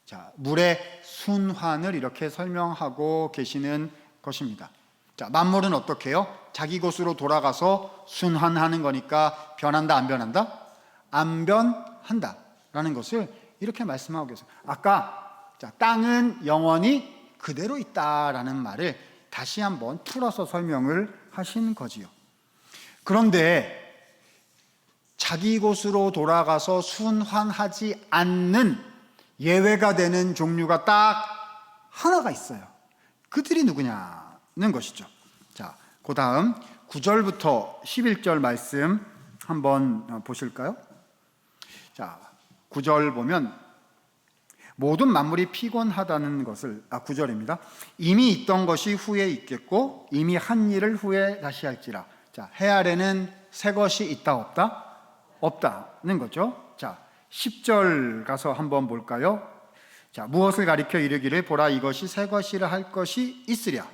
자, 물의 순환을 이렇게 설명하고 계시는 것입니다. 자, 만물은 어떻게 해요? 자기 곳으로 돌아가서 순환하는 거니까 변한다, 안 변한다? 안 변한다 라는 것을 이렇게 말씀하고 계세요. 아까, 자, 땅은 영원히 그대로 있다라는 말을 다시 한번 풀어서 설명을 하신 거지요. 그런데 자기 곳으로 돌아가서 순환하지 않는 예외가 되는 종류가 딱 하나가 있어요. 그들이 누구냐는 것이죠. 자, 그 다음 9절부터 11절 말씀 한번 보실까요? 자, 9절 보면 모든 만물이 피곤하다는 것을 9절입니다. 이미 있던 것이 후에 있겠고 이미 한 일을 후에 다시 할지라. 자, 해 아래는 새 것이 있다 없다? 없다는 거죠. 자, 10절 가서 한번 볼까요? 자, 무엇을 가리켜 이르기를 보라 이것이 새 것이라 할 것이 있으랴.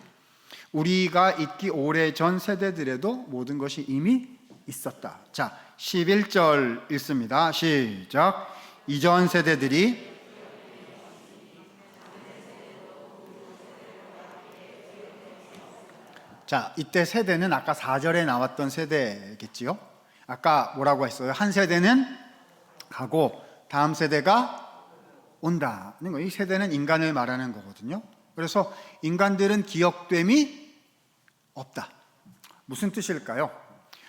우리가 있기 오래전 세대들에도 모든 것이 이미 있었다. 자, 11절 읽습니다. 시작. 이전 세대들이 자, 이때 세대는 아까 4절에 나왔던 세대겠지요. 아까 뭐라고 했어요? 한 세대는 가고 다음 세대가 온다는 거예요. 이 세대는 인간을 말하는 거거든요. 그래서 인간들은 기억됨이 없다. 무슨 뜻일까요?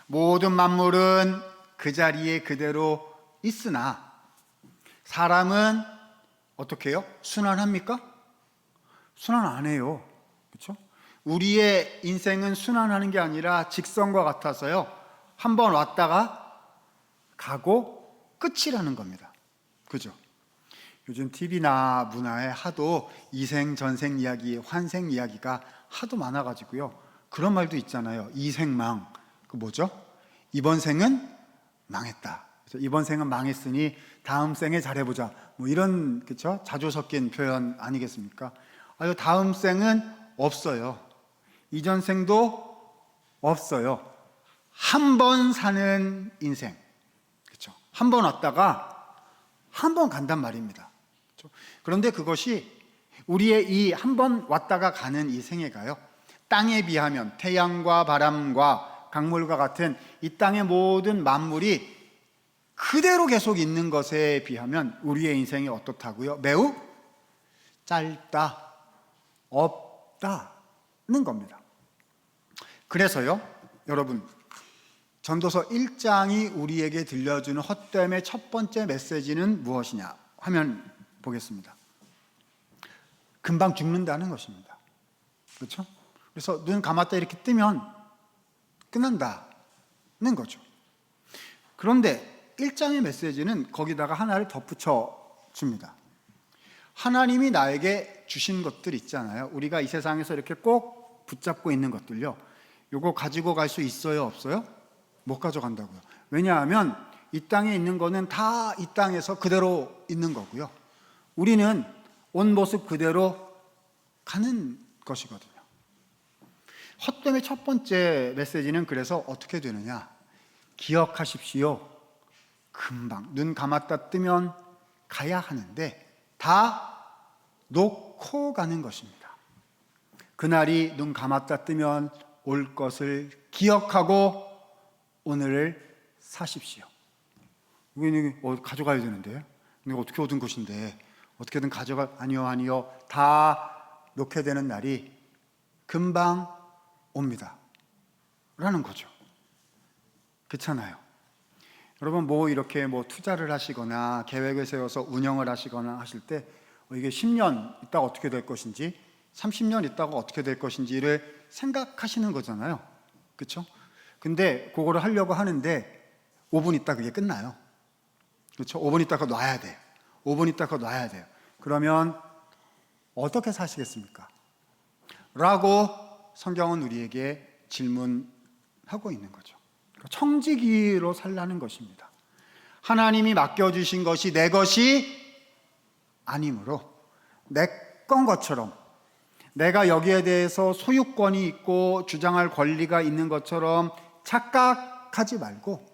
모든 만물은 그 자리에 그대로 있으나 사람은 어떻게 해요? 순환합니까? 순환 안 해요. 그렇죠? 우리의 인생은 순환하는 게 아니라 직선과 같아서요. 한번 왔다가 가고 끝이라는 겁니다. 그죠? 요즘 TV나 문화에 하도 이생, 전생 이야기, 환생 이야기가 하도 많아가지고요. 그런 말도 있잖아요. 이생망. 그 뭐죠? 이번 생은 망했다. 그래서 이번 생은 망했으니 다음 생에 잘해보자. 뭐 이런, 그렇죠? 자주 섞인 표현 아니겠습니까? 다음 생은 없어요. 이전 생도 없어요. 한 번 사는 인생. 그렇죠? 한 번 왔다가 한 번 간단 말입니다. 그렇죠? 그런데 그것이 우리의 이 한 번 왔다가 가는 이 생애가요. 땅에 비하면 태양과 바람과 강물과 같은 이 땅의 모든 만물이 그대로 계속 있는 것에 비하면 우리의 인생이 어떻다고요? 매우 짧다, 없다는 겁니다. 그래서요, 여러분, 전도서 1장이 우리에게 들려주는 헛됨의 첫 번째 메시지는 무엇이냐 하면 보겠습니다. 금방 죽는다는 것입니다. 그렇죠? 그래서 눈 감았다 이렇게 뜨면 끝난다는 거죠. 그런데 1장의 메시지는 거기다가 하나를 덧붙여 줍니다. 하나님이 나에게 주신 것들 있잖아요. 우리가 이 세상에서 이렇게 꼭 붙잡고 있는 것들요. 요거 가지고 갈 수 있어요, 없어요? 못 가져간다고요. 왜냐하면 이 땅에 있는 거는 다 이 땅에서 그대로 있는 거고요. 우리는 온 모습 그대로 가는 것이거든요. 헛됨의 첫 번째 메시지는 그래서 어떻게 되느냐? 기억하십시오. 금방 눈 감았다 뜨면 가야 하는데 다 놓고 가는 것입니다. 그날이 눈 감았다 뜨면 올 것을 기억하고 오늘을 사십시오. 이게 가져가야 되는데, 내가 어떻게 얻은 것인데 어떻게든 가져가. 아니요. 다 놓게 되는 날이 금방 옵니다 라는 거죠. 그렇잖아요. 여러분, 이렇게 투자를 하시거나 계획을 세워서 운영을 하시거나 하실 때 이게 10년 있다가 어떻게 될 것인지, 30년 있다가 어떻게 될 것인지를 생각하시는 거잖아요. 그렇죠? 근데 그거를 하려고 하는데 5분 있다 그게 끝나요. 그렇죠? 5분 있다가 놔야 돼. 5분 있다가 놔야 돼요. 그러면 어떻게 사시겠습니까? 라고 성경은 우리에게 질문하고 있는 거죠. 청지기로 살라는 것입니다. 하나님이 맡겨주신 것이 내 것이 아니므로 내 건 것처럼, 내가 여기에 대해서 소유권이 있고 주장할 권리가 있는 것처럼 착각하지 말고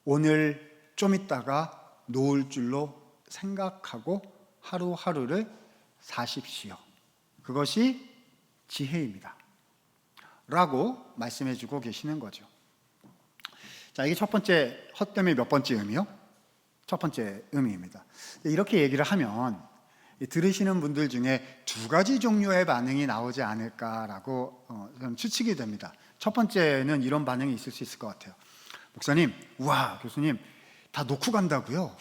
오늘 좀 있다가 놓을 줄로 생각하고 하루하루를 사십시오. 그것이 지혜입니다 라고 말씀해 주고 계시는 거죠. 자, 이게 첫 번째 헛됨의 몇 번째 의미요? 첫 번째 의미입니다. 이렇게 얘기를 하면 들으시는 분들 중에 두 가지 종류의 반응이 나오지 않을까라고 저는 추측이 됩니다. 첫 번째는 이런 반응이 있을 수 있을 것 같아요. 목사님, 우와, 교수님, 다 놓고 간다고요?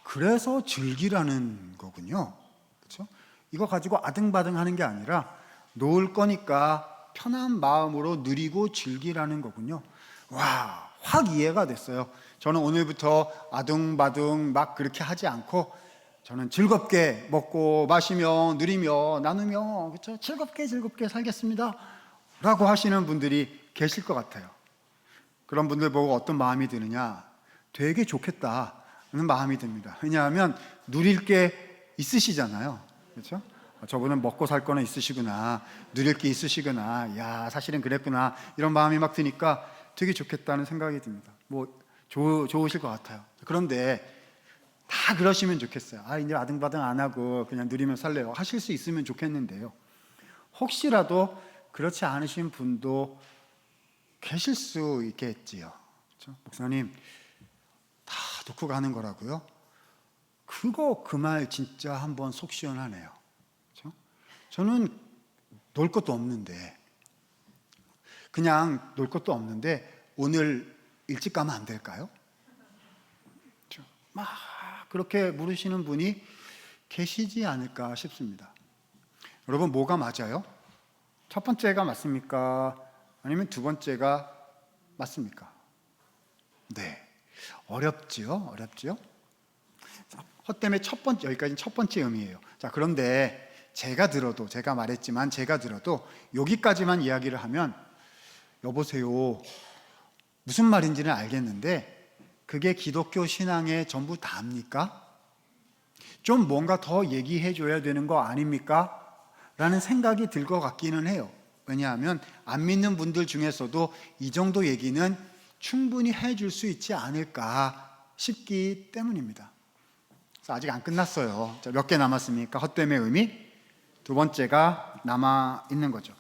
그래서 즐기라는 거군요. 그렇죠? 이거 가지고 아등바등 하는 게 아니라 놓을 거니까 편한 마음으로 누리고 즐기라는 거군요. 와, 확 이해가 됐어요. 저는 오늘부터 아둥바둥 막 그렇게 하지 않고 저는 즐겁게 먹고 마시며 누리며 나누며, 그렇죠? 즐겁게 살겠습니다 라고 하시는 분들이 계실 것 같아요. 그런 분들 보고 어떤 마음이 드느냐? 되게 좋겠다는 마음이 듭니다. 왜냐하면 누릴 게 있으시잖아요. 그렇죠? 저분은 먹고 살 거는 있으시구나, 누릴 게 있으시구나, 야, 사실은 그랬구나, 이런 마음이 막 드니까 되게 좋겠다는 생각이 듭니다. 좋으실 것 같아요. 그런데 다 그러시면 좋겠어요. 이제 아등바등 안 하고 그냥 누리며 살래요 하실 수 있으면 좋겠는데요, 혹시라도 그렇지 않으신 분도 계실 수 있겠지요. 그렇죠? 목사님, 다 놓고 가는 거라고요? 그 말 진짜 한번 속 시원하네요. 그렇죠? 저는 놀 것도 없는데, 그냥 놀 것도 없는데 오늘 일찍 가면 안 될까요? 그렇죠? 막 그렇게 물으시는 분이 계시지 않을까 싶습니다. 여러분, 뭐가 맞아요? 첫 번째가 맞습니까? 아니면 두 번째가 맞습니까? 네, 어렵죠. 헛됨의 여기까지는 첫 번째 의미예요. 자, 그런데 제가 말했지만 제가 들어도 여기까지만 이야기를 하면, 여보세요, 무슨 말인지는 알겠는데 그게 기독교 신앙의 전부 다입니까? 좀 뭔가 더 얘기해 줘야 되는 거 아닙니까? 라는 생각이 들 것 같기는 해요. 왜냐하면 안 믿는 분들 중에서도 이 정도 얘기는 충분히 해줄 수 있지 않을까 싶기 때문입니다. 그래서 아직 안 끝났어요. 자, 몇 개 남았습니까? 헛됨의 의미. 두 번째가 남아있는 거죠.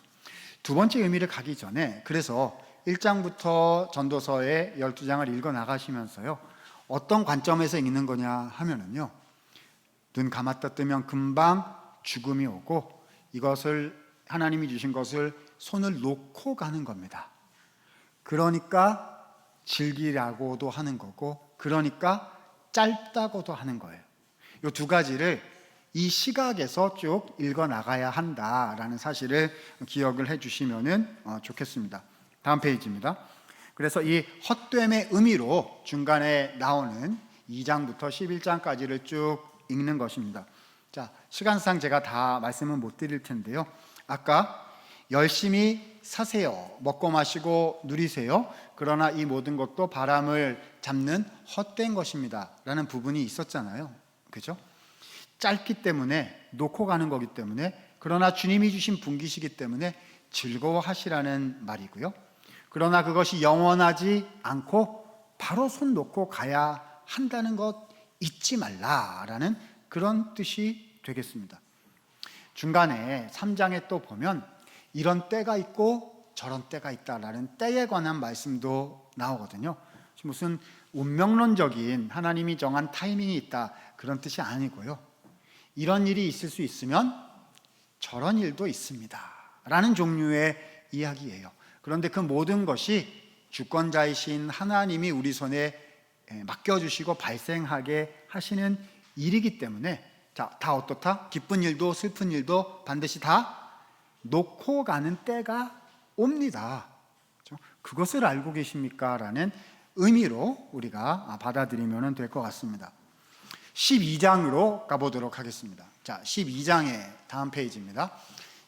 두 번째 의미를 가기 전에, 그래서 1장부터 전도서의 12장을 읽어 나가시면서요, 어떤 관점에서 읽는 거냐 하면은요, 눈 감았다 뜨면 금방 죽음이 오고, 이것을 하나님이 주신 것을 손을 놓고 가는 겁니다. 그러니까 즐기라고도 하는 거고, 그러니까 짧다고도 하는 거예요. 이 두 가지를 이 시각에서 쭉 읽어 나가야 한다라는 사실을 기억을 해 주시면 좋겠습니다. 다음 페이지입니다. 그래서 이 헛됨의 의미로 중간에 나오는 2장부터 11장까지를 쭉 읽는 것입니다. 자, 시간상 제가 다 말씀은 못 드릴 텐데요, 아까 열심히 사세요, 먹고 마시고 누리세요, 그러나 이 모든 것도 바람을 잡는 헛된 것입니다 라는 부분이 있었잖아요. 그죠? 짧기 때문에, 놓고 가는 거기 때문에, 그러나 주님이 주신 분기시기 때문에 즐거워하시라는 말이고요, 그러나 그것이 영원하지 않고 바로 손 놓고 가야 한다는 것 잊지 말라라는 그런 뜻이 되겠습니다. 중간에 3장에 또 보면 이런 때가 있고 저런 때가 있다라는 때에 관한 말씀도 나오거든요. 무슨 운명론적인 하나님이 정한 타이밍이 있다 그런 뜻이 아니고요, 이런 일이 있을 수 있으면 저런 일도 있습니다 라는 종류의 이야기예요. 그런데 그 모든 것이 주권자이신 하나님이 우리 손에 맡겨주시고 발생하게 하시는 일이기 때문에, 자, 다 어떻다? 기쁜 일도 슬픈 일도 반드시 다 놓고 가는 때가 옵니다. 그렇죠? 그것을 알고 계십니까? 라는 의미로 우리가 받아들이면 될 것 같습니다. 12장으로 가보도록 하겠습니다. 자, 12장의 다음 페이지입니다.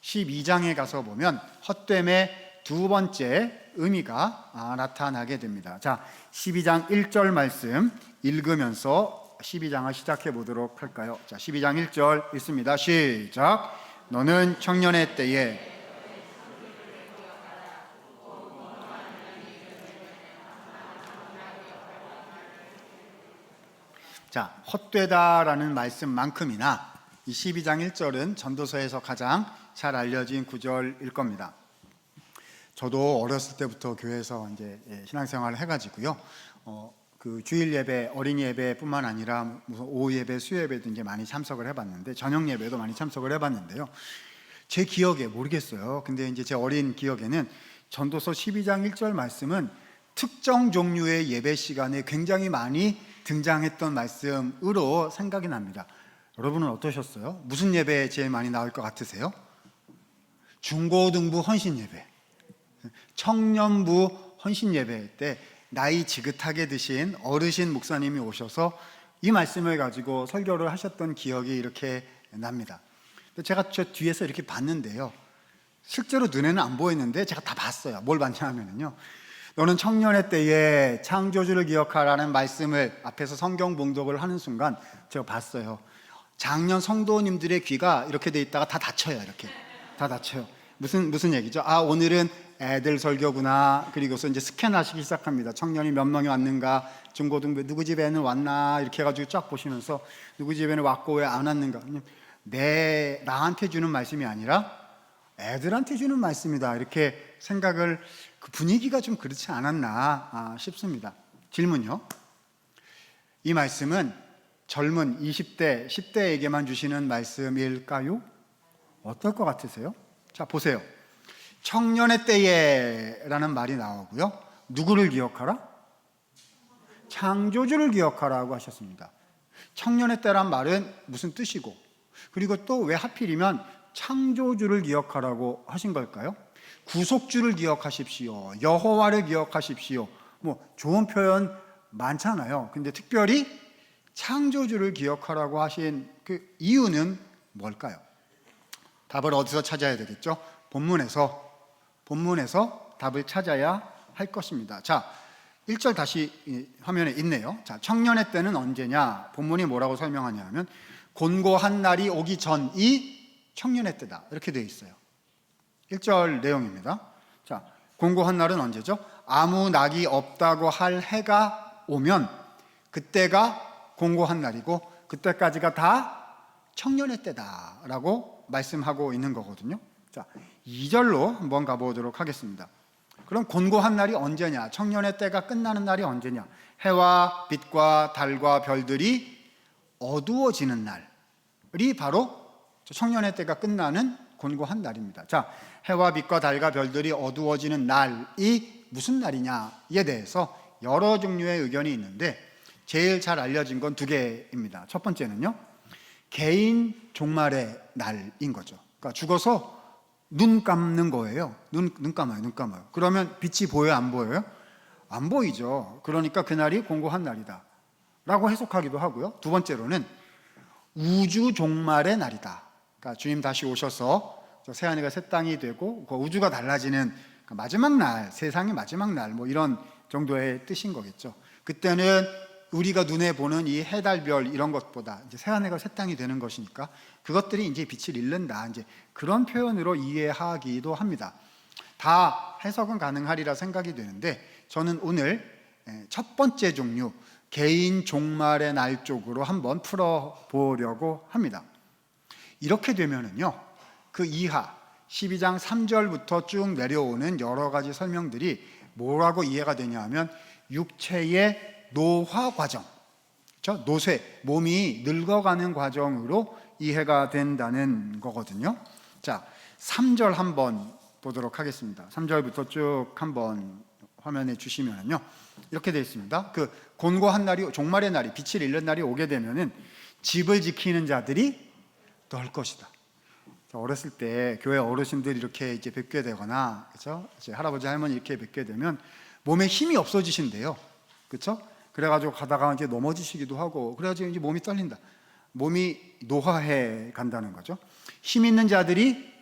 12장에 가서 보면 헛됨의 두 번째 의미가 나타나게 됩니다. 자, 12장 1절 말씀 읽으면서 12장을 시작해 보도록 할까요? 자, 12장 1절 읽습니다. 시작. 너는 청년의 때에 자, 헛되다라는 말씀만큼이나 이 12장 1절은 전도서에서 가장 잘 알려진 구절일 겁니다. 저도 어렸을 때부터 교회에서 이제 신앙생활을 해가지고요, 그 주일 예배, 어린이 예배뿐만 아니라 무슨 오후 예배, 수요 예배도 이제 많이 참석을 해봤는데, 저녁 예배도 많이 참석을 해봤는데요, 제 기억에 모르겠어요. 근데 이제 제 어린 기억에는 전도서 12장 1절 말씀은 특정 종류의 예배 시간에 굉장히 많이 등장했던 말씀으로 생각이 납니다. 여러분은 어떠셨어요? 무슨 예배에 제일 많이 나올 것 같으세요? 중고등부 헌신 예배, 청년부 헌신 예배 때 나이 지긋하게 드신 어르신 목사님이 오셔서 이 말씀을 가지고 설교를 하셨던 기억이 이렇게 납니다. 제가 저 뒤에서 이렇게 봤는데요, 실제로 눈에는 안 보였는데 제가 다 봤어요. 뭘 봤냐 하면요, 너는 청년의 때에 창조주를 기억하라는 말씀을 앞에서 성경 봉독을 하는 순간 제가 봤어요. 작년 성도님들의 귀가 이렇게 돼 있다가 다 닫혀요. 이렇게 다 닫혀요. 무슨 얘기죠? 아, 오늘은 애들 설교구나. 그리고서 이제 스캔하시기 시작합니다. 청년이 몇 명이 왔는가, 중고등부 누구 집에는 왔나, 이렇게 해가지고 쫙 보시면서 누구 집에는 왔고 왜 안 왔는가. 나한테 주는 말씀이 아니라 애들한테 주는 말씀이다, 이렇게 생각을, 그 분위기가 좀 그렇지 않았나 싶습니다. 질문요, 이 말씀은 젊은 20대, 10대에게만 주시는 말씀일까요? 어떨 것 같으세요? 자, 보세요. 청년의 때에 라는 말이 나오고요, 누구를 기억하라? 창조주를 기억하라고 하셨습니다. 청년의 때란 말은 무슨 뜻이고, 그리고 또 왜 하필이면 창조주를 기억하라고 하신 걸까요? 구속주를 기억하십시오, 여호와를 기억하십시오, 뭐 좋은 표현 많잖아요. 근데 특별히 창조주를 기억하라고 하신 그 이유는 뭘까요? 답을 어디서 찾아야 되겠죠? 본문에서 답을 찾아야 할 것입니다. 자, 1절 다시 화면에 있네요. 자, 청년의 때는 언제냐? 본문이 뭐라고 설명하냐 하면 곤고한 날이 오기 전이 청년의 때다, 이렇게 되어 있어요. 1절 내용입니다. 자, 곤고한 날은 언제죠? 아무 낙이 없다고 할 해가 오면 그때가 곤고한 날이고 그때까지가 다 청년의 때다라고 말씀하고 있는 거거든요. 자, 2절로 한번 가보도록 하겠습니다. 그럼 곤고한 날이 언제냐? 청년의 때가 끝나는 날이 언제냐? 해와 빛과 달과 별들이 어두워지는 날이 바로 청년의 때가 끝나는 곤고한 날입니다. 자, 해와 빛과 달과 별들이 어두워지는 날이 무슨 날이냐에 대해서 여러 종류의 의견이 있는데 제일 잘 알려진 건 두 개입니다. 첫 번째는요, 개인 종말의 날인 거죠. 그러니까 죽어서 눈 감는 거예요. 눈 감아요. 그러면 빛이 보여요, 안 보여요? 안 보이죠. 그러니까 그날이 곤고한 날이다 라고 해석하기도 하고요. 두 번째로는 우주 종말의 날이다. 그러니까 주님 다시 오셔서 새하늘과 새 땅이 되고 그 우주가 달라지는 마지막 날, 세상의 마지막 날, 뭐 이런 정도의 뜻인 거겠죠. 그때는 우리가 눈에 보는 이 해, 달, 별 이런 것보다 이제 새하늘과 새 땅이 되는 것이니까 그것들이 이제 빛을 잃는다, 이제 그런 표현으로 이해하기도 합니다. 다 해석은 가능하리라 생각이 되는데 저는 오늘 첫 번째 종류, 개인 종말의 날 쪽으로 한번 풀어보려고 합니다. 이렇게 되면은요, 그 이하 12장 3절부터 쭉 내려오는 여러 가지 설명들이 뭐라고 이해가 되냐 하면 육체의 노화 과정, 그렇죠? 노쇠, 몸이 늙어가는 과정으로 이해가 된다는 거거든요. 자, 3절 한번 보도록 하겠습니다. 3절부터 쭉 한번 화면에 주시면요, 이렇게 되어 있습니다. 그 곤고한 날이, 종말의 날이, 빛을 잃는 날이 오게 되면은 집을 지키는 자들이 널 것이다. 어렸을 때 교회 어르신들 이렇게 이제 뵙게 되거나, 그렇죠? 이제 할아버지 할머니 이렇게 뵙게 되면 몸에 힘이 없어지신대요. 그렇죠? 그래가지고 가다가 이제 넘어지시기도 하고, 그래가지고 이제 몸이 떨린다. 몸이 노화해 간다는 거죠. 힘 있는 자들이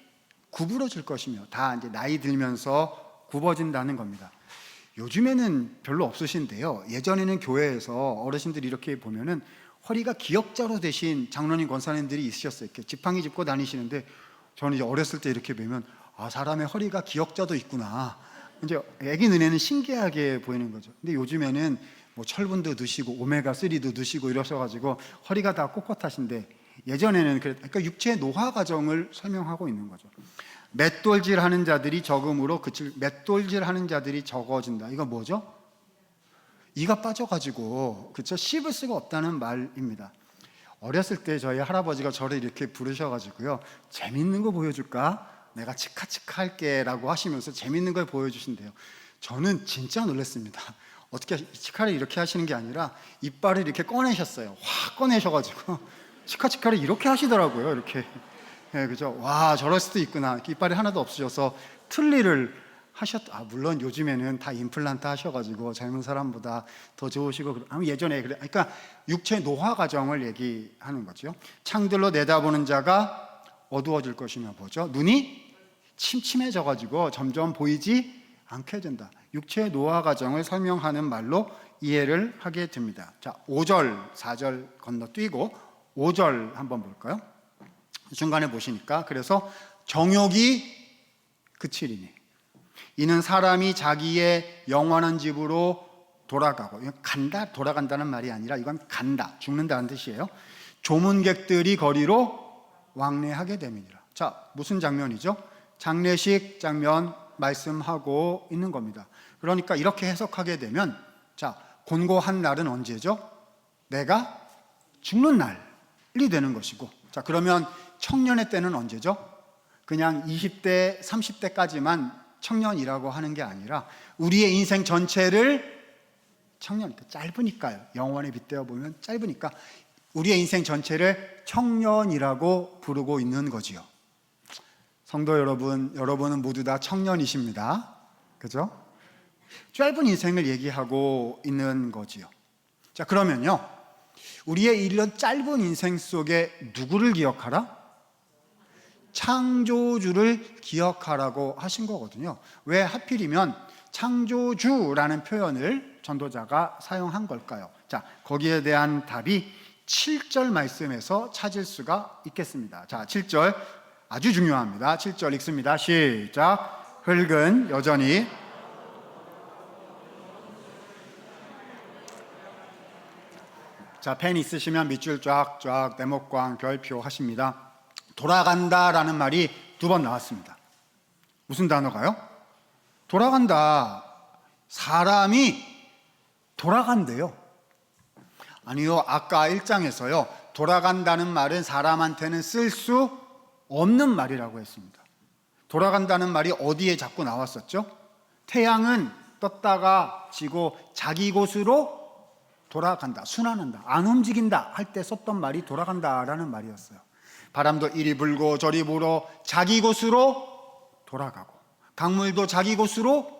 구부러질 것이며, 다 이제 나이 들면서 굽어진다는 겁니다. 요즘에는 별로 없으신데요, 예전에는 교회에서 어르신들이 이렇게 보면은 허리가 기역자로 되신 장로님, 권사님들이 있으셨어요. 이렇게 지팡이 짚고 다니시는데 저는 이제 어렸을 때 이렇게 보면 아, 사람의 허리가 기역자도 있구나. 이제 애기 눈에는 신기하게 보이는 거죠. 근데 요즘에는 뭐 철분도 드시고 오메가3도 드시고 이러셔가지고 허리가 다 꼿꼿하신데, 예전에는 그러니까 육체의 노화 과정을 설명하고 있는 거죠. 맷돌질 하는 자들이 적음으로 맷돌질 하는 자들이 적어진다. 이거 뭐죠? 이가 빠져가지고, 그쵸? 씹을 수가 없다는 말입니다. 어렸을 때 저희 할아버지가 저를 이렇게 부르셔가지고요, 재밌는 거 보여줄까? 내가 치카치카 할게 라고 하시면서 재밌는 걸 보여주신대요. 저는 진짜 놀랐습니다. 어떻게 치카를 이렇게 하시는 게 아니라 이빨을 이렇게 꺼내셨어요. 확 꺼내셔가지고 치카치카를 이렇게 하시더라고요. 이렇게. 네, 그죠? 와, 저럴 수도 있구나. 이빨이 하나도 없으셔서 틀니를 물론 요즘에는 다 임플란트 하셔가지고 젊은 사람보다 더 좋으시고, 예전에 그러니까 육체 노화 과정을 얘기하는 거죠. 창들로 내다보는 자가 어두워질 것이며 뭐죠? 눈이 침침해져가지고 점점 보이지 않게 된다. 육체 노화 과정을 설명하는 말로 이해를 하게 됩니다. 자, 5절, 4절 건너뛰고 5절 한번 볼까요? 중간에 보시니까, 그래서 정욕이 그치리니 이는 사람이 자기의 영원한 집으로 돌아가고, 간다, 돌아간다는 말이 아니라 이건 간다, 죽는다는 뜻이에요. 조문객들이 거리로 왕래하게 됩니다. 자, 무슨 장면이죠? 장례식 장면 말씀하고 있는 겁니다. 그러니까 이렇게 해석하게 되면, 자, 곤고한 날은 언제죠? 내가 죽는 날이 되는 것이고, 자, 그러면 청년의 때는 언제죠? 그냥 20대, 30대까지만 청년이라고 하는 게 아니라 우리의 인생 전체를, 청년이니까 짧으니까요. 영원에 빗대어 보면 짧으니까 우리의 인생 전체를 청년이라고 부르고 있는 거지요. 성도 여러분, 여러분은 모두 다 청년이십니다. 그죠? 짧은 인생을 얘기하고 있는 거지요. 자, 그러면요, 우리의 이런 짧은 인생 속에 누구를 기억하라? 창조주를 기억하라고 하신 거거든요. 왜 하필이면 창조주라는 표현을 전도자가 사용한 걸까요? 자, 거기에 대한 답이 7절 말씀에서 찾을 수가 있겠습니다. 자, 7절 아주 중요합니다. 7절 읽습니다. 시작. 흙은 여전히 자, 펜 있으시면 밑줄 쫙쫙 네모꽝 별표 하십니다. 돌아간다라는 말이 2번 나왔습니다. 무슨 단어가요? 돌아간다. 사람이 돌아간대요. 아니요, 아까 1장에서요, 돌아간다는 말은 사람한테는 쓸 수 없는 말이라고 했습니다. 돌아간다는 말이 어디에 자꾸 나왔었죠? 태양은 떴다가 지고 자기 곳으로 돌아간다, 순환한다, 안 움직인다 할 때 썼던 말이 돌아간다라는 말이었어요. 바람도 이리 불고 저리 불어 자기 곳으로 돌아가고, 강물도 자기 곳으로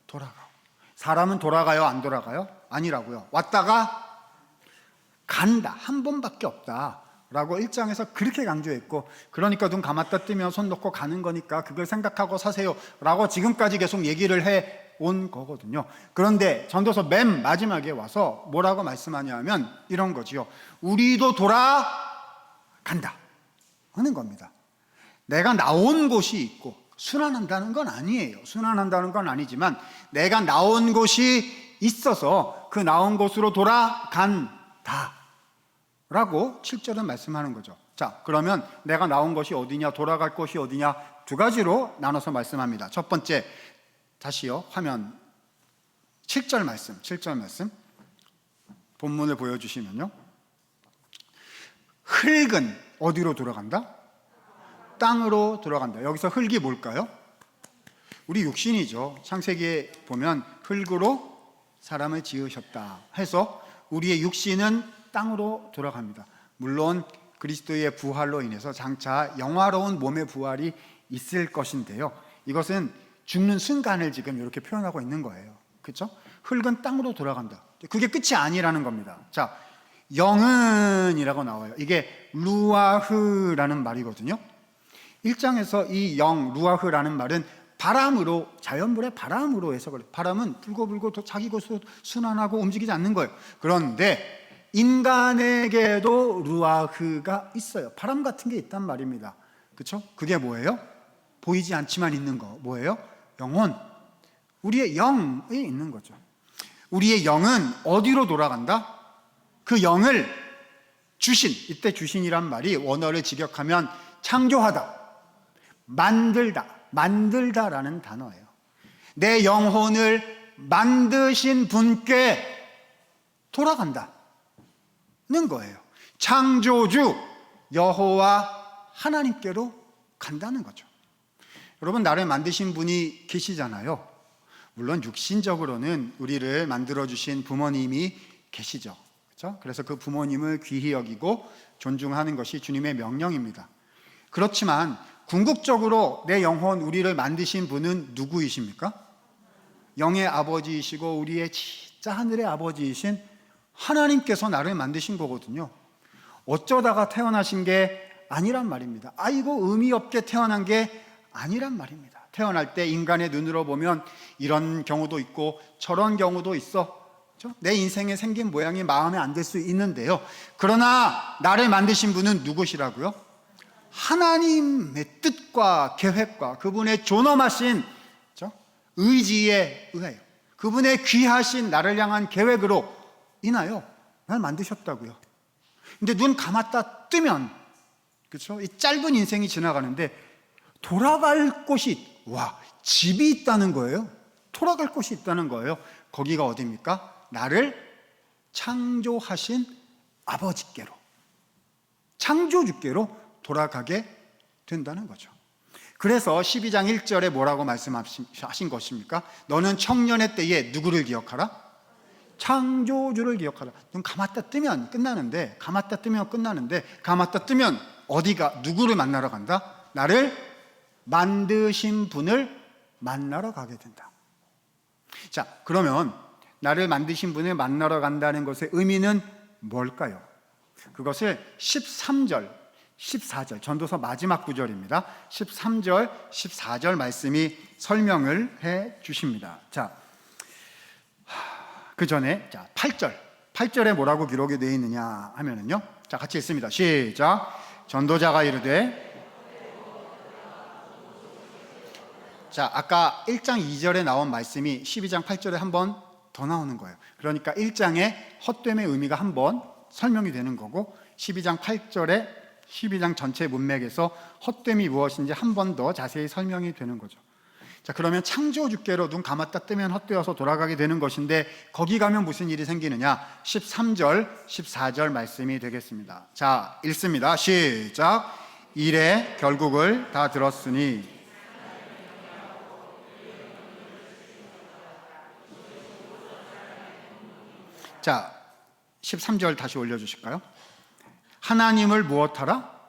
돌아가고. 사람은 돌아가요, 안 돌아가요? 아니라고요. 왔다가 간다, 한 번밖에 없다 라고 1장에서 그렇게 강조했고, 그러니까 눈 감았다 뜨면 손 놓고 가는 거니까 그걸 생각하고 사세요 라고 지금까지 계속 얘기를 해온 거거든요. 그런데 전도서 맨 마지막에 와서 뭐라고 말씀하냐면 이런 거지요. 우리도 돌아간다 하는 겁니다. 내가 나온 곳이 있고, 순환한다는 건 아니에요. 순환한다는 건 아니지만 내가 나온 곳이 있어서 그 나온 곳으로 돌아간다 라고 7절은 말씀하는 거죠. 자, 그러면 내가 나온 것이 어디냐, 돌아갈 곳이 어디냐, 2가지로 나눠서 말씀합니다. 첫 번째, 다시요, 화면 7절 말씀 본문을 보여주시면요, 흙은 어디로 돌아간다? 땅으로 돌아간다. 여기서 흙이 뭘까요? 우리 육신이죠. 창세기에 보면 흙으로 사람을 지으셨다 해서 우리의 육신은 땅으로 돌아갑니다. 물론 그리스도의 부활로 인해서 장차 영화로운 몸의 부활이 있을 것인데요, 이것은 죽는 순간을 지금 이렇게 표현하고 있는 거예요. 그렇죠? 흙은 땅으로 돌아간다. 그게 끝이 아니라는 겁니다. 자, 영은이라고 나와요. 이게 루아흐라는 말이거든요. 1장에서 이 루아흐라는 말은 바람으로, 자연물의 바람으로 해석을 해요. 바람은 불고 자기 곳으로 순환하고 움직이지 않는 거예요. 그런데 인간에게도 루아흐가 있어요. 바람 같은 게 있단 말입니다. 그렇죠? 그게 뭐예요? 보이지 않지만 있는 거. 뭐예요? 영혼. 우리의 영이 있는 거죠. 우리의 영은 어디로 돌아간다? 그 영을 주신, 이때 주신이란 말이 원어를 직역하면 창조하다, 만들다라는 단어예요. 내 영혼을 만드신 분께 돌아간다는 거예요. 창조주 여호와 하나님께로 간다는 거죠. 여러분, 나를 만드신 분이 계시잖아요. 물론 육신적으로는 우리를 만들어주신 부모님이 계시죠. 그렇죠? 그래서 그 부모님을 귀히 여기고 존중하는 것이 주님의 명령입니다. 그렇지만 궁극적으로 내 영혼, 우리를 만드신 분은 누구이십니까? 영의 아버지이시고 우리의 진짜 하늘의 아버지이신 하나님께서 나를 만드신 거거든요. 어쩌다가 태어나신 게 아니란 말입니다. 아이고 의미 없게 태어난 게 아니란 말입니다. 태어날 때 인간의 눈으로 보면 이런 경우도 있고 저런 경우도 있어. 그렇죠? 내 인생에 생긴 모양이 마음에 안 들 수 있는데요. 그러나 나를 만드신 분은 누구시라고요? 하나님의 뜻과 계획과 그분의 존엄하신, 그렇죠? 의지에 의하여, 그분의 귀하신 나를 향한 계획으로 인하여 날 만드셨다고요. 근데 눈 감았다 뜨면, 그렇죠? 이 짧은 인생이 지나가는데 돌아갈 곳이, 집이 있다는 거예요. 돌아갈 곳이 있다는 거예요. 거기가 어디입니까? 나를 창조하신 아버지께로, 창조주께로 돌아가게 된다는 거죠. 그래서 12장 1절에 뭐라고 말씀하신 것입니까? 너는 청년의 때에 누구를 기억하라? 창조주를 기억하라. 눈 감았다 뜨면 끝나는데, 감았다 뜨면 어디가, 누구를 만나러 간다? 나를 만드신 분을 만나러 가게 된다. 자, 그러면 나를 만드신 분을 만나러 간다는 것의 의미는 뭘까요? 그것을 13절, 14절, 전도서 마지막 구절입니다. 13절, 14절 말씀이 설명을 해 주십니다. 자, 그 전에 8절에 뭐라고 기록이 되어 있느냐 하면은요. 자, 같이 읽습니다. 시작. 전도자가 이르되, 자, 아까 1장 2절에 나온 말씀이 12장 8절에 한 번 더 나오는 거예요. 그러니까 1장의 헛됨의 의미가 한 번 설명이 되는 거고, 12장 8절에 12장 전체 문맥에서 헛됨이 무엇인지 한 번 더 자세히 설명이 되는 거죠. 자, 그러면 창조주께로 눈 감았다 뜨면 헛되어서 돌아가게 되는 것인데, 거기 가면 무슨 일이 생기느냐? 13절, 14절 말씀이 되겠습니다. 자, 읽습니다. 시작. 이래 결국을 다 들었으니. 자, 13절 다시 올려주실까요? 하나님을 무엇하라?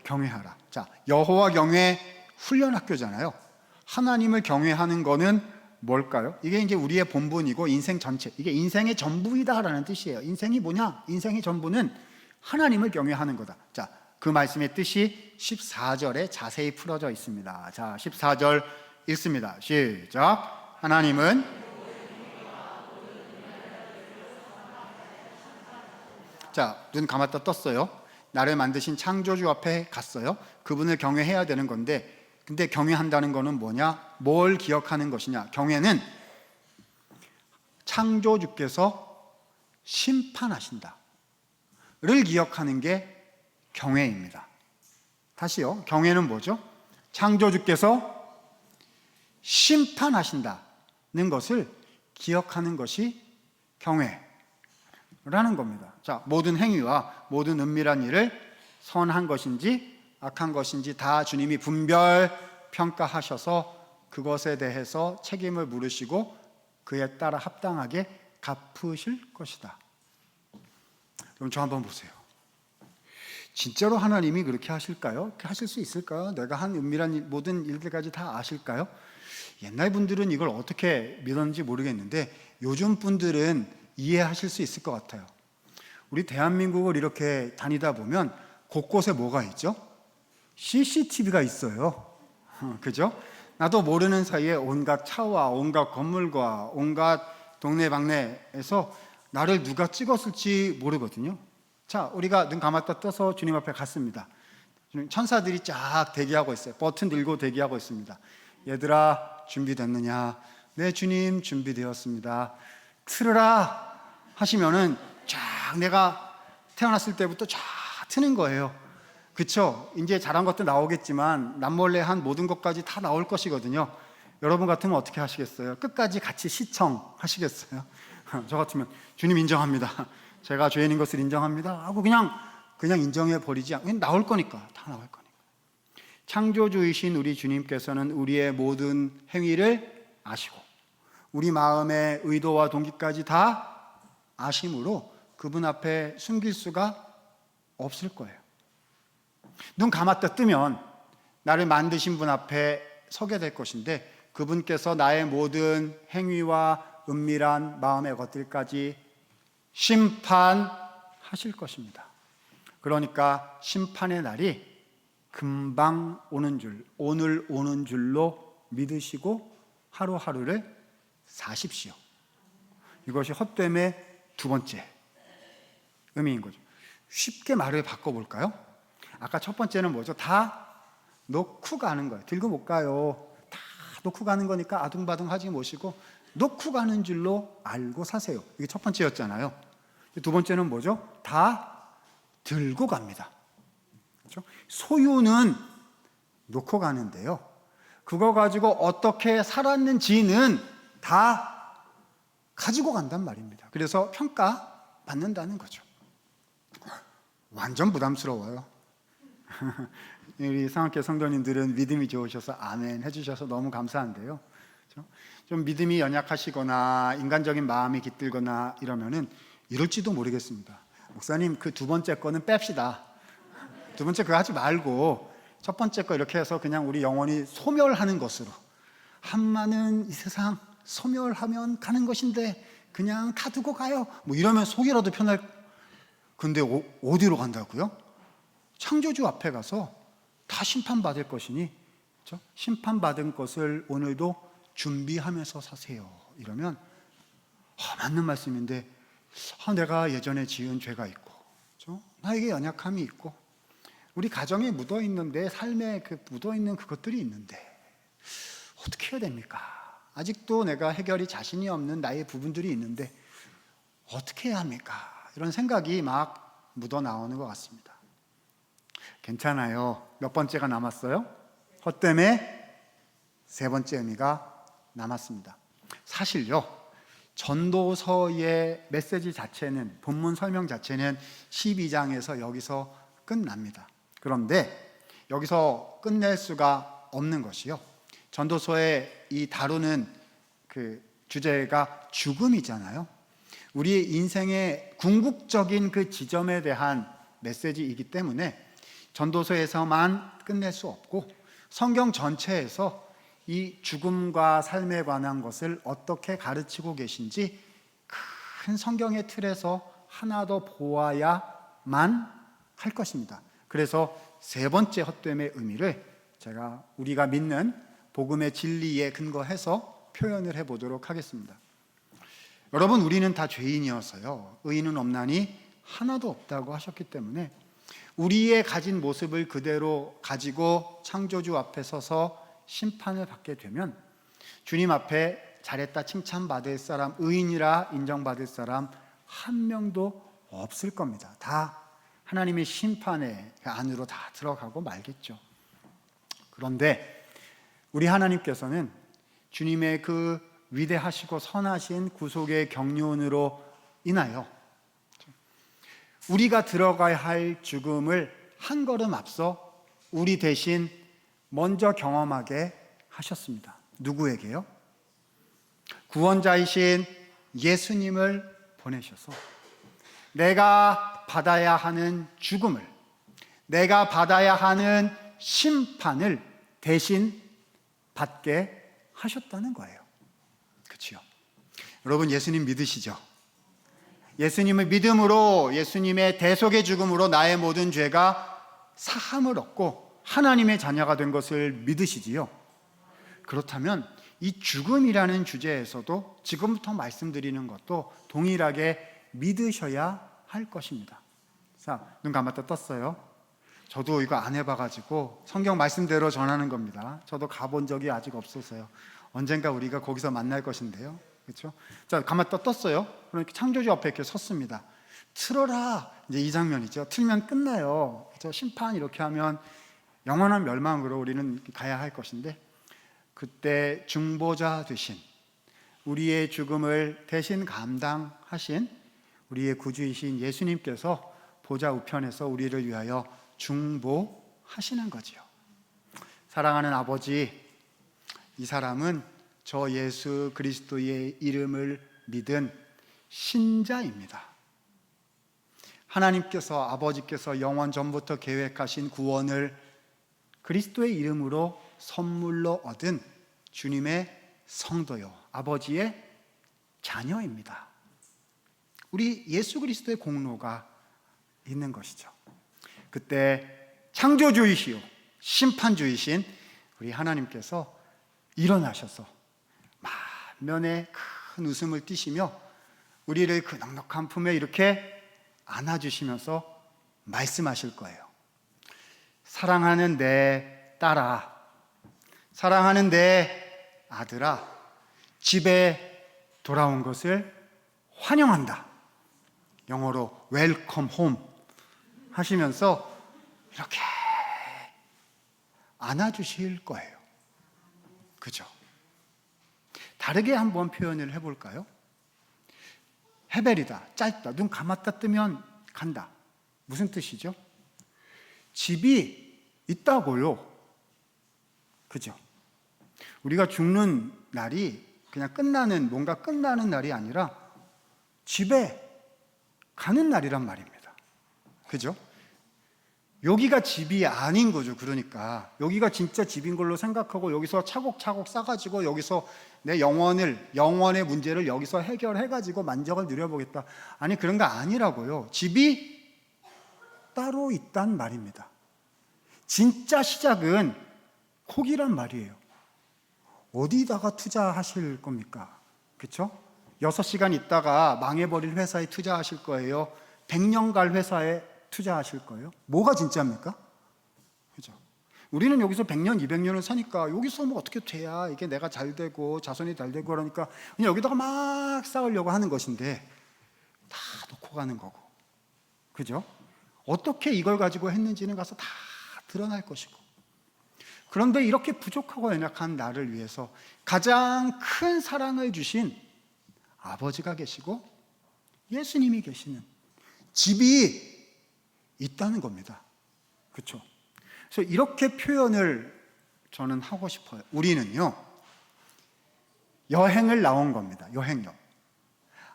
경외하라. 자, 여호와 경외 훈련학교잖아요. 하나님을 경외하는 거는 뭘까요? 이게 이제 우리의 본분이고 인생 전체, 이게 인생의 전부이다라는 뜻이에요. 인생이 뭐냐? 인생의 전부는 하나님을 경외하는 거다. 자, 그 말씀의 뜻이 14절에 자세히 풀어져 있습니다. 자, 14절 읽습니다. 시작. 하나님은, 자, 눈 감았다 떴어요. 나를 만드신 창조주 앞에 갔어요. 그분을 경외해야 되는 건데, 근데 경외한다는 거는 뭐냐? 뭘 기억하는 것이냐? 경외는 창조주께서 심판하신다를 기억하는 게 경외입니다. 다시요. 경외는 뭐죠? 창조주께서 심판하신다는 것을 기억하는 것이 경외라는 겁니다. 자, 모든 행위와 모든 은밀한 일을 선한 것인지 악한 것인지 다 주님이 분별 평가하셔서 그것에 대해서 책임을 물으시고 그에 따라 합당하게 갚으실 것이다. 그럼 저 한번 보세요. 진짜로 하나님이 그렇게 하실까요? 그렇게 하실 수 있을까요? 내가 한 은밀한 모든 일들까지 다 아실까요? 옛날 분들은 이걸 어떻게 믿었는지 모르겠는데 요즘 분들은 이해하실 수 있을 것 같아요. 우리 대한민국을 이렇게 다니다 보면 곳곳에 뭐가 있죠? CCTV가 있어요. 그죠? 나도 모르는 사이에 온갖 차와 온갖 건물과 온갖 동네방네에서 나를 누가 찍었을지 모르거든요. 자, 우리가 눈 감았다 떠서 주님 앞에 갔습니다. 천사들이 쫙 대기하고 있어요. 버튼 들고 대기하고 있습니다. 얘들아, 준비됐느냐? 네, 주님, 준비되었습니다. 틀으라 하시면은 쫙 내가 태어났을 때부터 쫙 트는 거예요. 그쵸? 이제 잘한 것도 나오겠지만 남몰래 한 모든 것까지 다 나올 것이거든요. 여러분 같으면 어떻게 하시겠어요? 끝까지 같이 시청하시겠어요? 저 같으면 주님 인정합니다. 제가 죄인인 것을 인정합니다 하고 그냥 인정해 버리지 않고 나올 거니까, 다 나올 거니까. 창조주이신 우리 주님께서는 우리의 모든 행위를 아시고 우리 마음의 의도와 동기까지 다 아심으로 그분 앞에 숨길 수가 없을 거예요. 눈 감았다 뜨면 나를 만드신 분 앞에 서게 될 것인데 그분께서 나의 모든 행위와 은밀한 마음의 것들까지 심판하실 것입니다. 그러니까 심판의 날이 금방 오는 줄, 오늘 오는 줄로 믿으시고 하루하루를 사십시오. 이것이 헛됨의 두 번째 의미인 거죠. 쉽게 말을 바꿔볼까요? 아까 첫 번째는 뭐죠? 다 놓고 가는 거예요. 들고 못 가요. 다 놓고 가는 거니까 아둥바둥 하지 마시고 놓고 가는 줄로 알고 사세요. 이게 첫 번째였잖아요. 두 번째는 뭐죠? 다 들고 갑니다. 그렇죠? 소유는 놓고 가는데요. 그거 가지고 어떻게 살았는지는 다 가지고 간단 말입니다. 그래서 평가받는다는 거죠. 완전 부담스러워요. 우리 상학교 성도님들은 믿음이 좋으셔서 아멘 해주셔서 너무 감사한데요. 좀 믿음이 연약하시거나 인간적인 마음이 깃들거나 이러면은 이럴지도 모르겠습니다. 목사님 그 두 번째 거는 뺍시다. 두 번째 그거 하지 말고 첫 번째 거 이렇게 해서 그냥 우리 영혼이 소멸하는 것으로, 한마는 이 세상 소멸하면 가는 것인데 그냥 다 두고 가요 뭐 이러면 속이라도 편할. 근데 어디로 간다고요? 창조주 앞에 가서 다 심판받을 것이니, 그렇죠? 심판받은 것을 오늘도 준비하면서 사세요. 이러면 맞는 말씀인데 내가 예전에 지은 죄가 있고, 그렇죠? 나에게 연약함이 있고, 우리 가정에 묻어있는데, 삶에 묻어있는 그것들이 있는데 어떻게 해야 됩니까? 아직도 내가 해결이 자신이 없는 나의 부분들이 있는데 어떻게 해야 합니까? 이런 생각이 막 묻어나오는 것 같습니다. 괜찮아요. 몇 번째가 남았어요? 헛됨의 세 번째 의미가 남았습니다. 사실요, 전도서의 메시지 자체는, 본문 설명 자체는 12장에서 여기서 끝납니다. 그런데 여기서 끝낼 수가 없는 것이요, 전도서에 이 다루는 그 주제가 죽음이잖아요. 우리의 인생의 궁극적인 그 지점에 대한 메시지이기 때문에 전도서에서만 끝낼 수 없고 성경 전체에서 이 죽음과 삶에 관한 것을 어떻게 가르치고 계신지 큰 성경의 틀에서 하나 더 보아야만 할 것입니다. 그래서 세 번째 헛됨의 의미를 제가 우리가 믿는 복음의 진리에 근거해서 표현을 해보도록 하겠습니다. 여러분, 우리는 다 죄인이어서요, 의인은 없나니 하나도 없다고 하셨기 때문에 우리의 가진 모습을 그대로 가지고 창조주 앞에 서서 심판을 받게 되면 주님 앞에 잘했다 칭찬받을 사람, 의인이라 인정받을 사람 한 명도 없을 겁니다. 다 하나님의 심판의 안으로 다 들어가고 말겠죠. 그런데 우리 하나님께서는 주님의 그 위대하시고 선하신 구속의 경륜으로 인하여 우리가 들어가야 할 죽음을 한 걸음 앞서 우리 대신 먼저 경험하게 하셨습니다. 누구에게요? 구원자이신 예수님을 보내셔서 내가 받아야 하는 죽음을, 내가 받아야 하는 심판을 대신 받게 하셨다는 거예요. 그렇죠? 여러분, 예수님 믿으시죠? 예수님을 믿음으로, 예수님의 대속의 죽음으로 나의 모든 죄가 사함을 얻고 하나님의 자녀가 된 것을 믿으시지요? 그렇다면 이 죽음이라는 주제에서도 지금부터 말씀드리는 것도 동일하게 믿으셔야 할 것입니다. 자, 눈 감았다 떴어요. 저도 이거 안 해봐가지고 성경 말씀대로 전하는 겁니다. 저도 가본 적이 아직 없어서요. 언젠가 우리가 거기서 만날 것인데요. 그렇죠? 자, 감았다 떴어요. 그러니까 창조주 앞에 이렇게 섰습니다. 틀어라. 이제 이 장면이죠. 틀면 끝나요. 그렇죠? 심판 이렇게 하면 영원한 멸망으로 우리는 가야 할 것인데, 그때 중보자 되신, 우리의 죽음을 대신 감당하신 우리의 구주이신 예수님께서 보좌 우편에서 우리를 위하여 중보하시는 거지요. 사랑하는 아버지, 이 사람은 저 예수 그리스도의 이름을 믿은 신자입니다. 하나님께서, 아버지께서 영원 전부터 계획하신 구원을 그리스도의 이름으로 선물로 얻은 주님의 성도요, 아버지의 자녀입니다. 우리 예수 그리스도의 공로가 있는 것이죠. 그때 창조주이시오 심판주이신 우리 하나님께서 일어나셔서 만면에 큰 웃음을 띠시며 우리를 그 넉넉한 품에 이렇게 안아주시면서 말씀하실 거예요. 사랑하는 내 딸아, 사랑하는 내 아들아, 집에 돌아온 것을 환영한다. 영어로 웰컴 홈 하시면서 이렇게 안아주실 거예요. 그죠? 다르게 한번 표현을 해볼까요? 헤벨이다, 짧다, 눈 감았다 뜨면 간다. 무슨 뜻이죠? 집이 있다고요. 그죠? 우리가 죽는 날이 그냥 끝나는, 뭔가 끝나는 날이 아니라 집에 가는 날이란 말입니다. 그죠? 여기가 집이 아닌 거죠. 그러니까 여기가 진짜 집인 걸로 생각하고 여기서 차곡차곡 쌓아가지고 여기서 내 영원의 문제를 여기서 해결해가지고 만족을 누려보겠다. 아니, 그런 거 아니라고요. 집이 따로 있단 말입니다. 진짜 시작은 거기란 말이에요. 어디다가 투자하실 겁니까? 그렇죠? 6시간 있다가 망해버릴 회사에 투자하실 거예요? 100년 갈 회사에 투자하실 거예요? 뭐가 진짜입니까? 그죠? 우리는 여기서 100년, 200년을 사니까 여기서 뭐 어떻게 돼야 이게 내가 잘 되고 자손이 잘 되고 그러니까 그냥 여기다가 막 쌓으려고 하는 것인데 다 놓고 가는 거고. 그죠? 어떻게 이걸 가지고 했는지는 가서 다 드러날 것이고. 그런데 이렇게 부족하고 연약한 나를 위해서 가장 큰 사랑을 주신 아버지가 계시고 예수님이 계시는 집이 있다는 겁니다. 그렇죠? 그래서 이렇게 표현을 저는 하고 싶어요. 우리는요, 여행을 나온 겁니다. 여행요.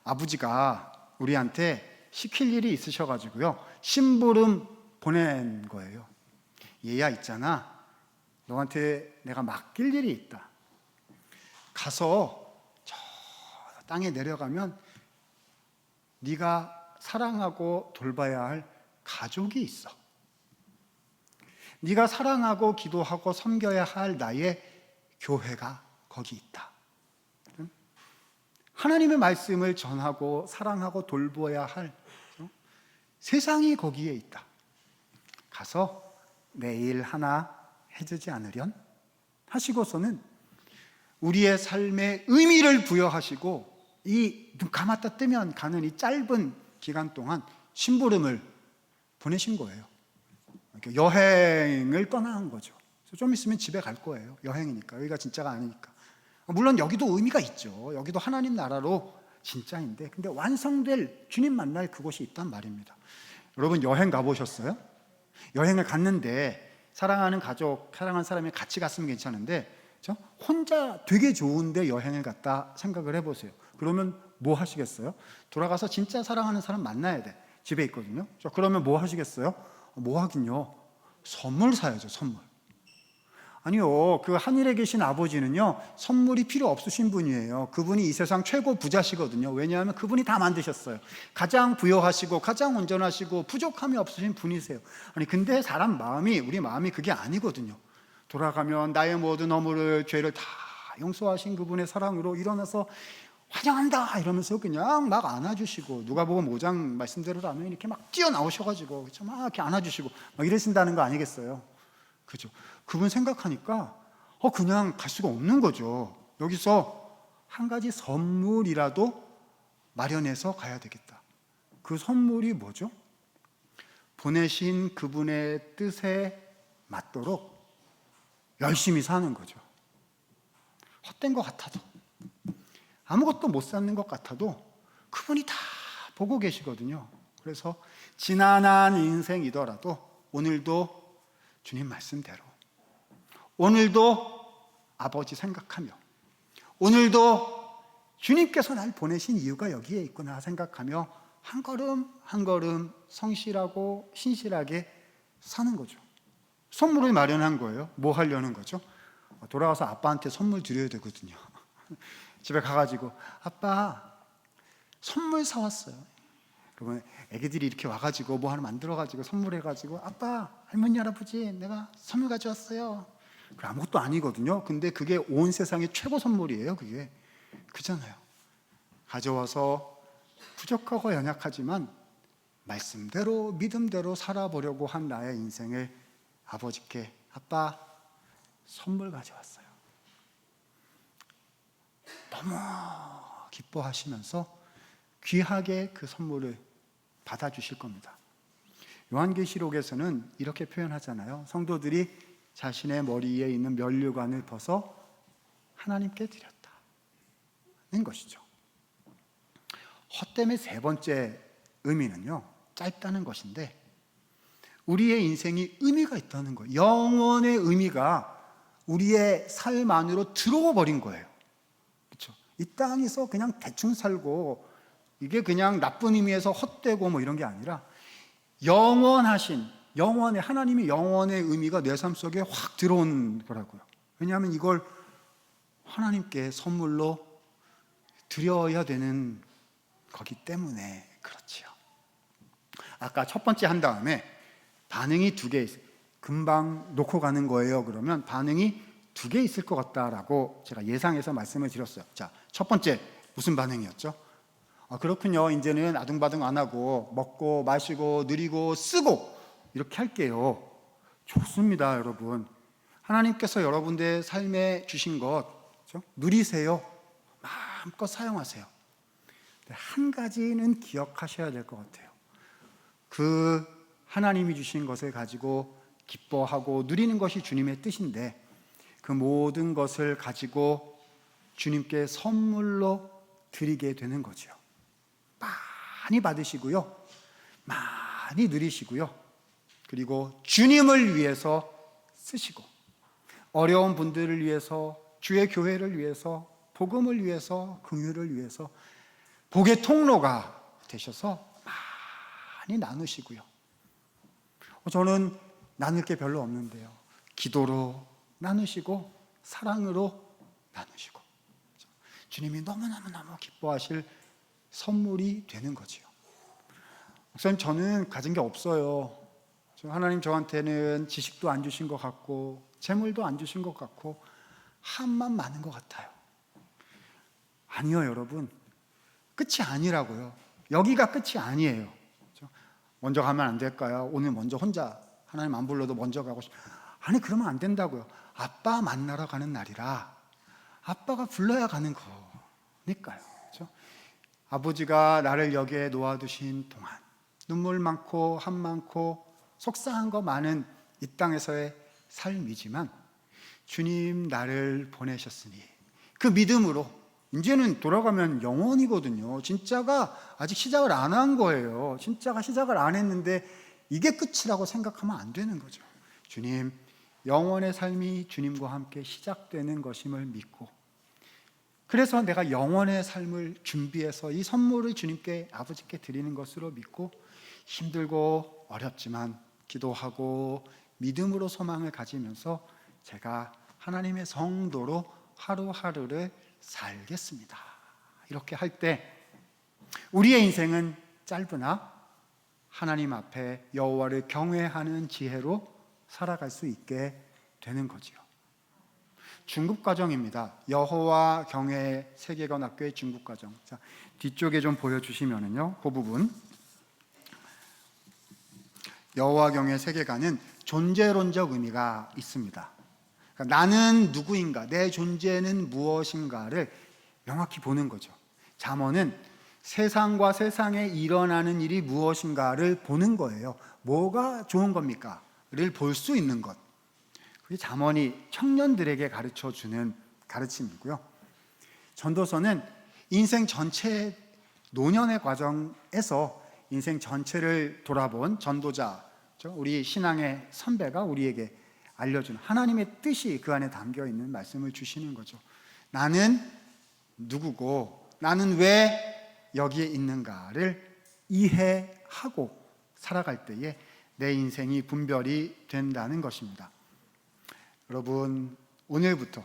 아버지가 우리한테 시킬 일이 있으셔가지고요, 심부름 보낸 거예요. 얘야 있잖아, 너한테 내가 맡길 일이 있다. 가서 저 땅에 내려가면 네가 사랑하고 돌봐야 할 가족이 있어. 네가 사랑하고 기도하고 섬겨야 할 나의 교회가 거기 있다. 하나님의 말씀을 전하고 사랑하고 돌보아야 할 세상이 거기에 있다. 가서 내일 하나 해주지 않으련? 하시고서는 우리의 삶에 의미를 부여하시고 이 눈 감았다 뜨면 가는 이 짧은 기간 동안 심부름을 보내신 거예요. 여행을 떠난 거죠. 좀 있으면 집에 갈 거예요. 여행이니까. 여기가 진짜가 아니니까. 물론 여기도 의미가 있죠. 여기도 하나님 나라로 진짜인데, 근데 완성될 주님 만날 그곳이 있단 말입니다. 여러분, 여행 가보셨어요? 여행을 갔는데 사랑하는 가족, 사랑하는 사람이 같이 갔으면 괜찮은데 혼자 되게 좋은데 여행을 갔다 생각을 해보세요. 그러면 뭐 하시겠어요? 돌아가서 진짜 사랑하는 사람 만나야 돼. 집에 있거든요. 그러면 뭐 하시겠어요? 뭐 하긴요? 선물 사야죠, 선물. 아니요, 그 하늘에 계신 아버지는요, 선물이 필요 없으신 분이에요. 그분이 이 세상 최고 부자시거든요. 왜냐하면 그분이 다 만드셨어요. 가장 부여하시고 가장 온전하시고 부족함이 없으신 분이세요. 아니, 근데 사람 마음이, 우리 마음이 그게 아니거든요. 돌아가면 나의 모든 허물을, 죄를 다 용서하신 그분의 사랑으로 일어나서 환영한다 이러면서 그냥 막 안아주시고, 누가복음 5장 말씀대로라면 이렇게 막 뛰어나오셔가지고 막 이렇게 안아주시고 막 이러신다는 거 아니겠어요? 그죠? 그분 생각하니까 그냥 갈 수가 없는 거죠. 여기서 한 가지 선물이라도 마련해서 가야 되겠다. 그 선물이 뭐죠? 보내신 그분의 뜻에 맞도록 열심히 사는 거죠. 헛된 것 같아도, 아무것도 못 쌓는 것 같아도 그분이 다 보고 계시거든요. 그래서 지난한 인생이더라도 오늘도 주님 말씀대로 오늘도 아버지 생각하며, 오늘도 주님께서 날 보내신 이유가 여기에 있구나 생각하며 한 걸음 한 걸음 성실하고 신실하게 사는 거죠. 선물을 마련한 거예요. 뭐 하려는 거죠? 돌아가서 아빠한테 선물 드려야 되거든요. 집에 가가지고 아빠 선물 사왔어요. 그러면 애기들이 이렇게 와가지고 뭐 하나 만들어가지고 선물해가지고 아빠, 할머니, 할아버지 내가 선물 가져왔어요. 아무것도 아니거든요. 근데 그게 온 세상의 최고 선물이에요. 그게 그잖아요. 가져와서 부족하고 연약하지만 말씀대로 믿음대로 살아보려고 한 나의 인생을 아버지께 아빠 선물 가져왔어요. 너무 기뻐하시면서 귀하게 그 선물을 받아주실 겁니다. 요한계시록에서는 이렇게 표현하잖아요. 성도들이 자신의 머리에 있는 면류관을 벗어 하나님께 드렸다는 것이죠. 헛됨의 세 번째 의미는요, 짧다는 것인데 우리의 인생이 의미가 있다는 거예요. 영원의 의미가 우리의 삶 안으로 들어와 버린 거예요. 그렇죠? 이 땅에서 그냥 대충 살고 이게 그냥 나쁜 의미에서 헛되고 뭐 이런 게 아니라 영원하신 영원의 하나님의 영원의 의미가 내 삶 속에 확 들어온 거라고요. 왜냐하면 이걸 하나님께 선물로 드려야 되는 거기 때문에 그렇지요. 아까 첫 번째 한 다음에 반응이 두 개 있어요. 금방 놓고 가는 거예요. 그러면 반응이 두 개 있을 것 같다라고 제가 예상해서 말씀을 드렸어요. 자, 첫 번째 무슨 반응이었죠? 그렇군요. 이제는 아둥바둥 안 하고 먹고 마시고 누리고 쓰고 이렇게 할게요. 좋습니다, 여러분. 하나님께서 여러분들의 삶에 주신 것 그렇죠? 누리세요. 마음껏 사용하세요. 한 가지는 기억하셔야 될 것 같아요. 그 하나님이 주신 것을 가지고 기뻐하고 누리는 것이 주님의 뜻인데 그 모든 것을 가지고 주님께 선물로 드리게 되는 거죠. 많이 받으시고요. 많이 누리시고요. 그리고 주님을 위해서 쓰시고 어려운 분들을 위해서 주의 교회를 위해서 복음을 위해서 긍휼을 위해서 복의 통로가 되셔서 많이 나누시고요. 저는 나눌 게 별로 없는데요. 기도로 나누시고 사랑으로 나누시고 주님이 너무너무 기뻐하실 선물이 되는 거지요. 목사님, 저는 가진 게 없어요. 하나님 저한테는 지식도 안 주신 것 같고 재물도 안 주신 것 같고 한만 많은 것 같아요. 아니요, 여러분. 끝이 아니라고요. 여기가 끝이 아니에요. 먼저 가면 안 될까요? 오늘 먼저 혼자 하나님 안 불러도 먼저 가고 아니, 그러면 안 된다고요. 아빠 만나러 가는 날이라 아빠가 불러야 가는 거니까요. 그렇죠? 아버지가 나를 여기에 놓아두신 동안 눈물 많고 한 많고 속상한 거 많은 이 땅에서의 삶이지만 주님 나를 보내셨으니 그 믿음으로 이제는 돌아가면 영원이거든요. 진짜가 아직 시작을 안 한 거예요. 진짜가 시작을 안 했는데 이게 끝이라고 생각하면 안 되는 거죠. 주님, 영원의 삶이 주님과 함께 시작되는 것임을 믿고 그래서 내가 영원의 삶을 준비해서 이 선물을 주님께 아버지께 드리는 것으로 믿고 힘들고 어렵지만 기도하고 믿음으로 소망을 가지면서 제가 하나님의 성도로 하루하루를 살겠습니다. 이렇게 할 때 우리의 인생은 짧으나 하나님 앞에 여호와를 경외하는 지혜로 살아갈 수 있게 되는 거지요. 중급과정입니다. 여호와 경외 세계관 학교의 중급과정. 자, 뒤쪽에 좀 보여주시면은요, 그 부분. 여호와 경외 세계관은 존재론적 의미가 있습니다. 그러니까 나는 누구인가, 내 존재는 무엇인가를 명확히 보는 거죠. 잠언은 세상과 세상에 일어나는 일이 무엇인가를 보는 거예요. 뭐가 좋은 겁니까? 를 볼 수 있는 것. 그게 잠언이 청년들에게 가르쳐주는 가르침이고요. 전도서는 인생 전체 노년의 과정에서 인생 전체를 돌아본 전도자, 우리 신앙의 선배가 우리에게 알려주는 하나님의 뜻이 그 안에 담겨 있는 말씀을 주시는 거죠. 나는 누구고 나는 왜 여기에 있는가를 이해하고 살아갈 때에 내 인생이 분별이 된다는 것입니다. 여러분, 오늘부터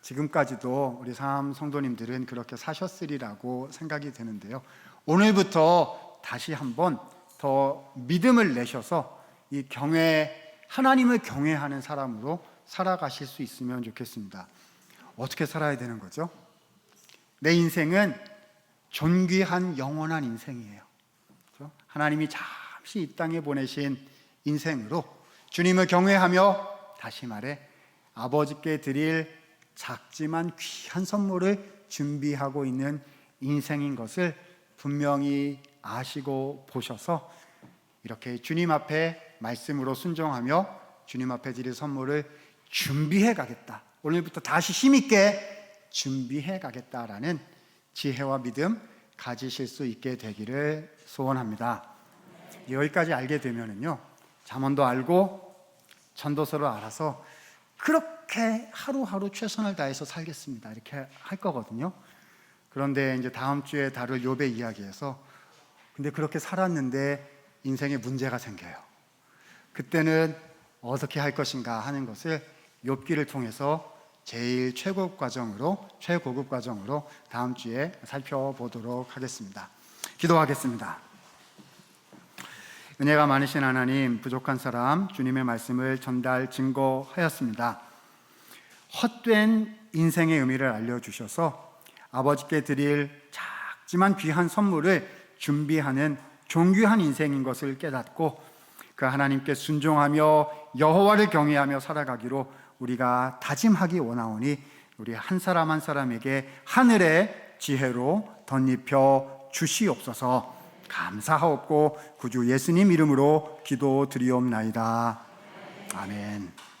지금까지도 우리 삼 성도님들은 그렇게 사셨으리라고 생각이 되는데요, 오늘부터 다시 한번 더 믿음을 내셔서 이 하나님을 경외하는 사람으로 살아가실 수 있으면 좋겠습니다. 어떻게 살아야 되는 거죠? 내 인생은 존귀한 영원한 인생이에요. 그렇죠? 하나님이 잠시 이 땅에 보내신 인생으로 주님을 경외하며, 다시 말해 아버지께 드릴 작지만 귀한 선물을 준비하고 있는 인생인 것을 분명히 아시고 보셔서 이렇게 주님 앞에 말씀으로 순종하며 주님 앞에 드릴 선물을 준비해 가겠다, 오늘부터 다시 힘있게 준비해 가겠다라는 지혜와 믿음 가지실 수 있게 되기를 소원합니다. 여기까지 알게 되면은요, 잠언도 알고 전도서를 알아서 그렇게 하루하루 최선을 다해서 살겠습니다, 이렇게 할 거거든요. 그런데 이제 다음 주에 다룰 욥의 이야기에서 근데 그렇게 살았는데 인생에 문제가 생겨요. 그때는 어떻게 할 것인가 하는 것을 욥기를 통해서 제일 최고급 과정으로 다음 주에 살펴보도록 하겠습니다. 기도하겠습니다. 은혜가 많으신 하나님, 부족한 사람 주님의 말씀을 전달 증거하였습니다. 헛된 인생의 의미를 알려주셔서 아버지께 드릴 작지만 귀한 선물을 준비하는 존귀한 인생인 것을 깨닫고 그 하나님께 순종하며 여호와를 경외하며 살아가기로 우리가 다짐하기 원하오니 우리 한 사람 한 사람에게 하늘의 지혜로 덧입혀 주시옵소서. 감사하옵고 구주 예수님 이름으로 기도드리옵나이다. 아멘.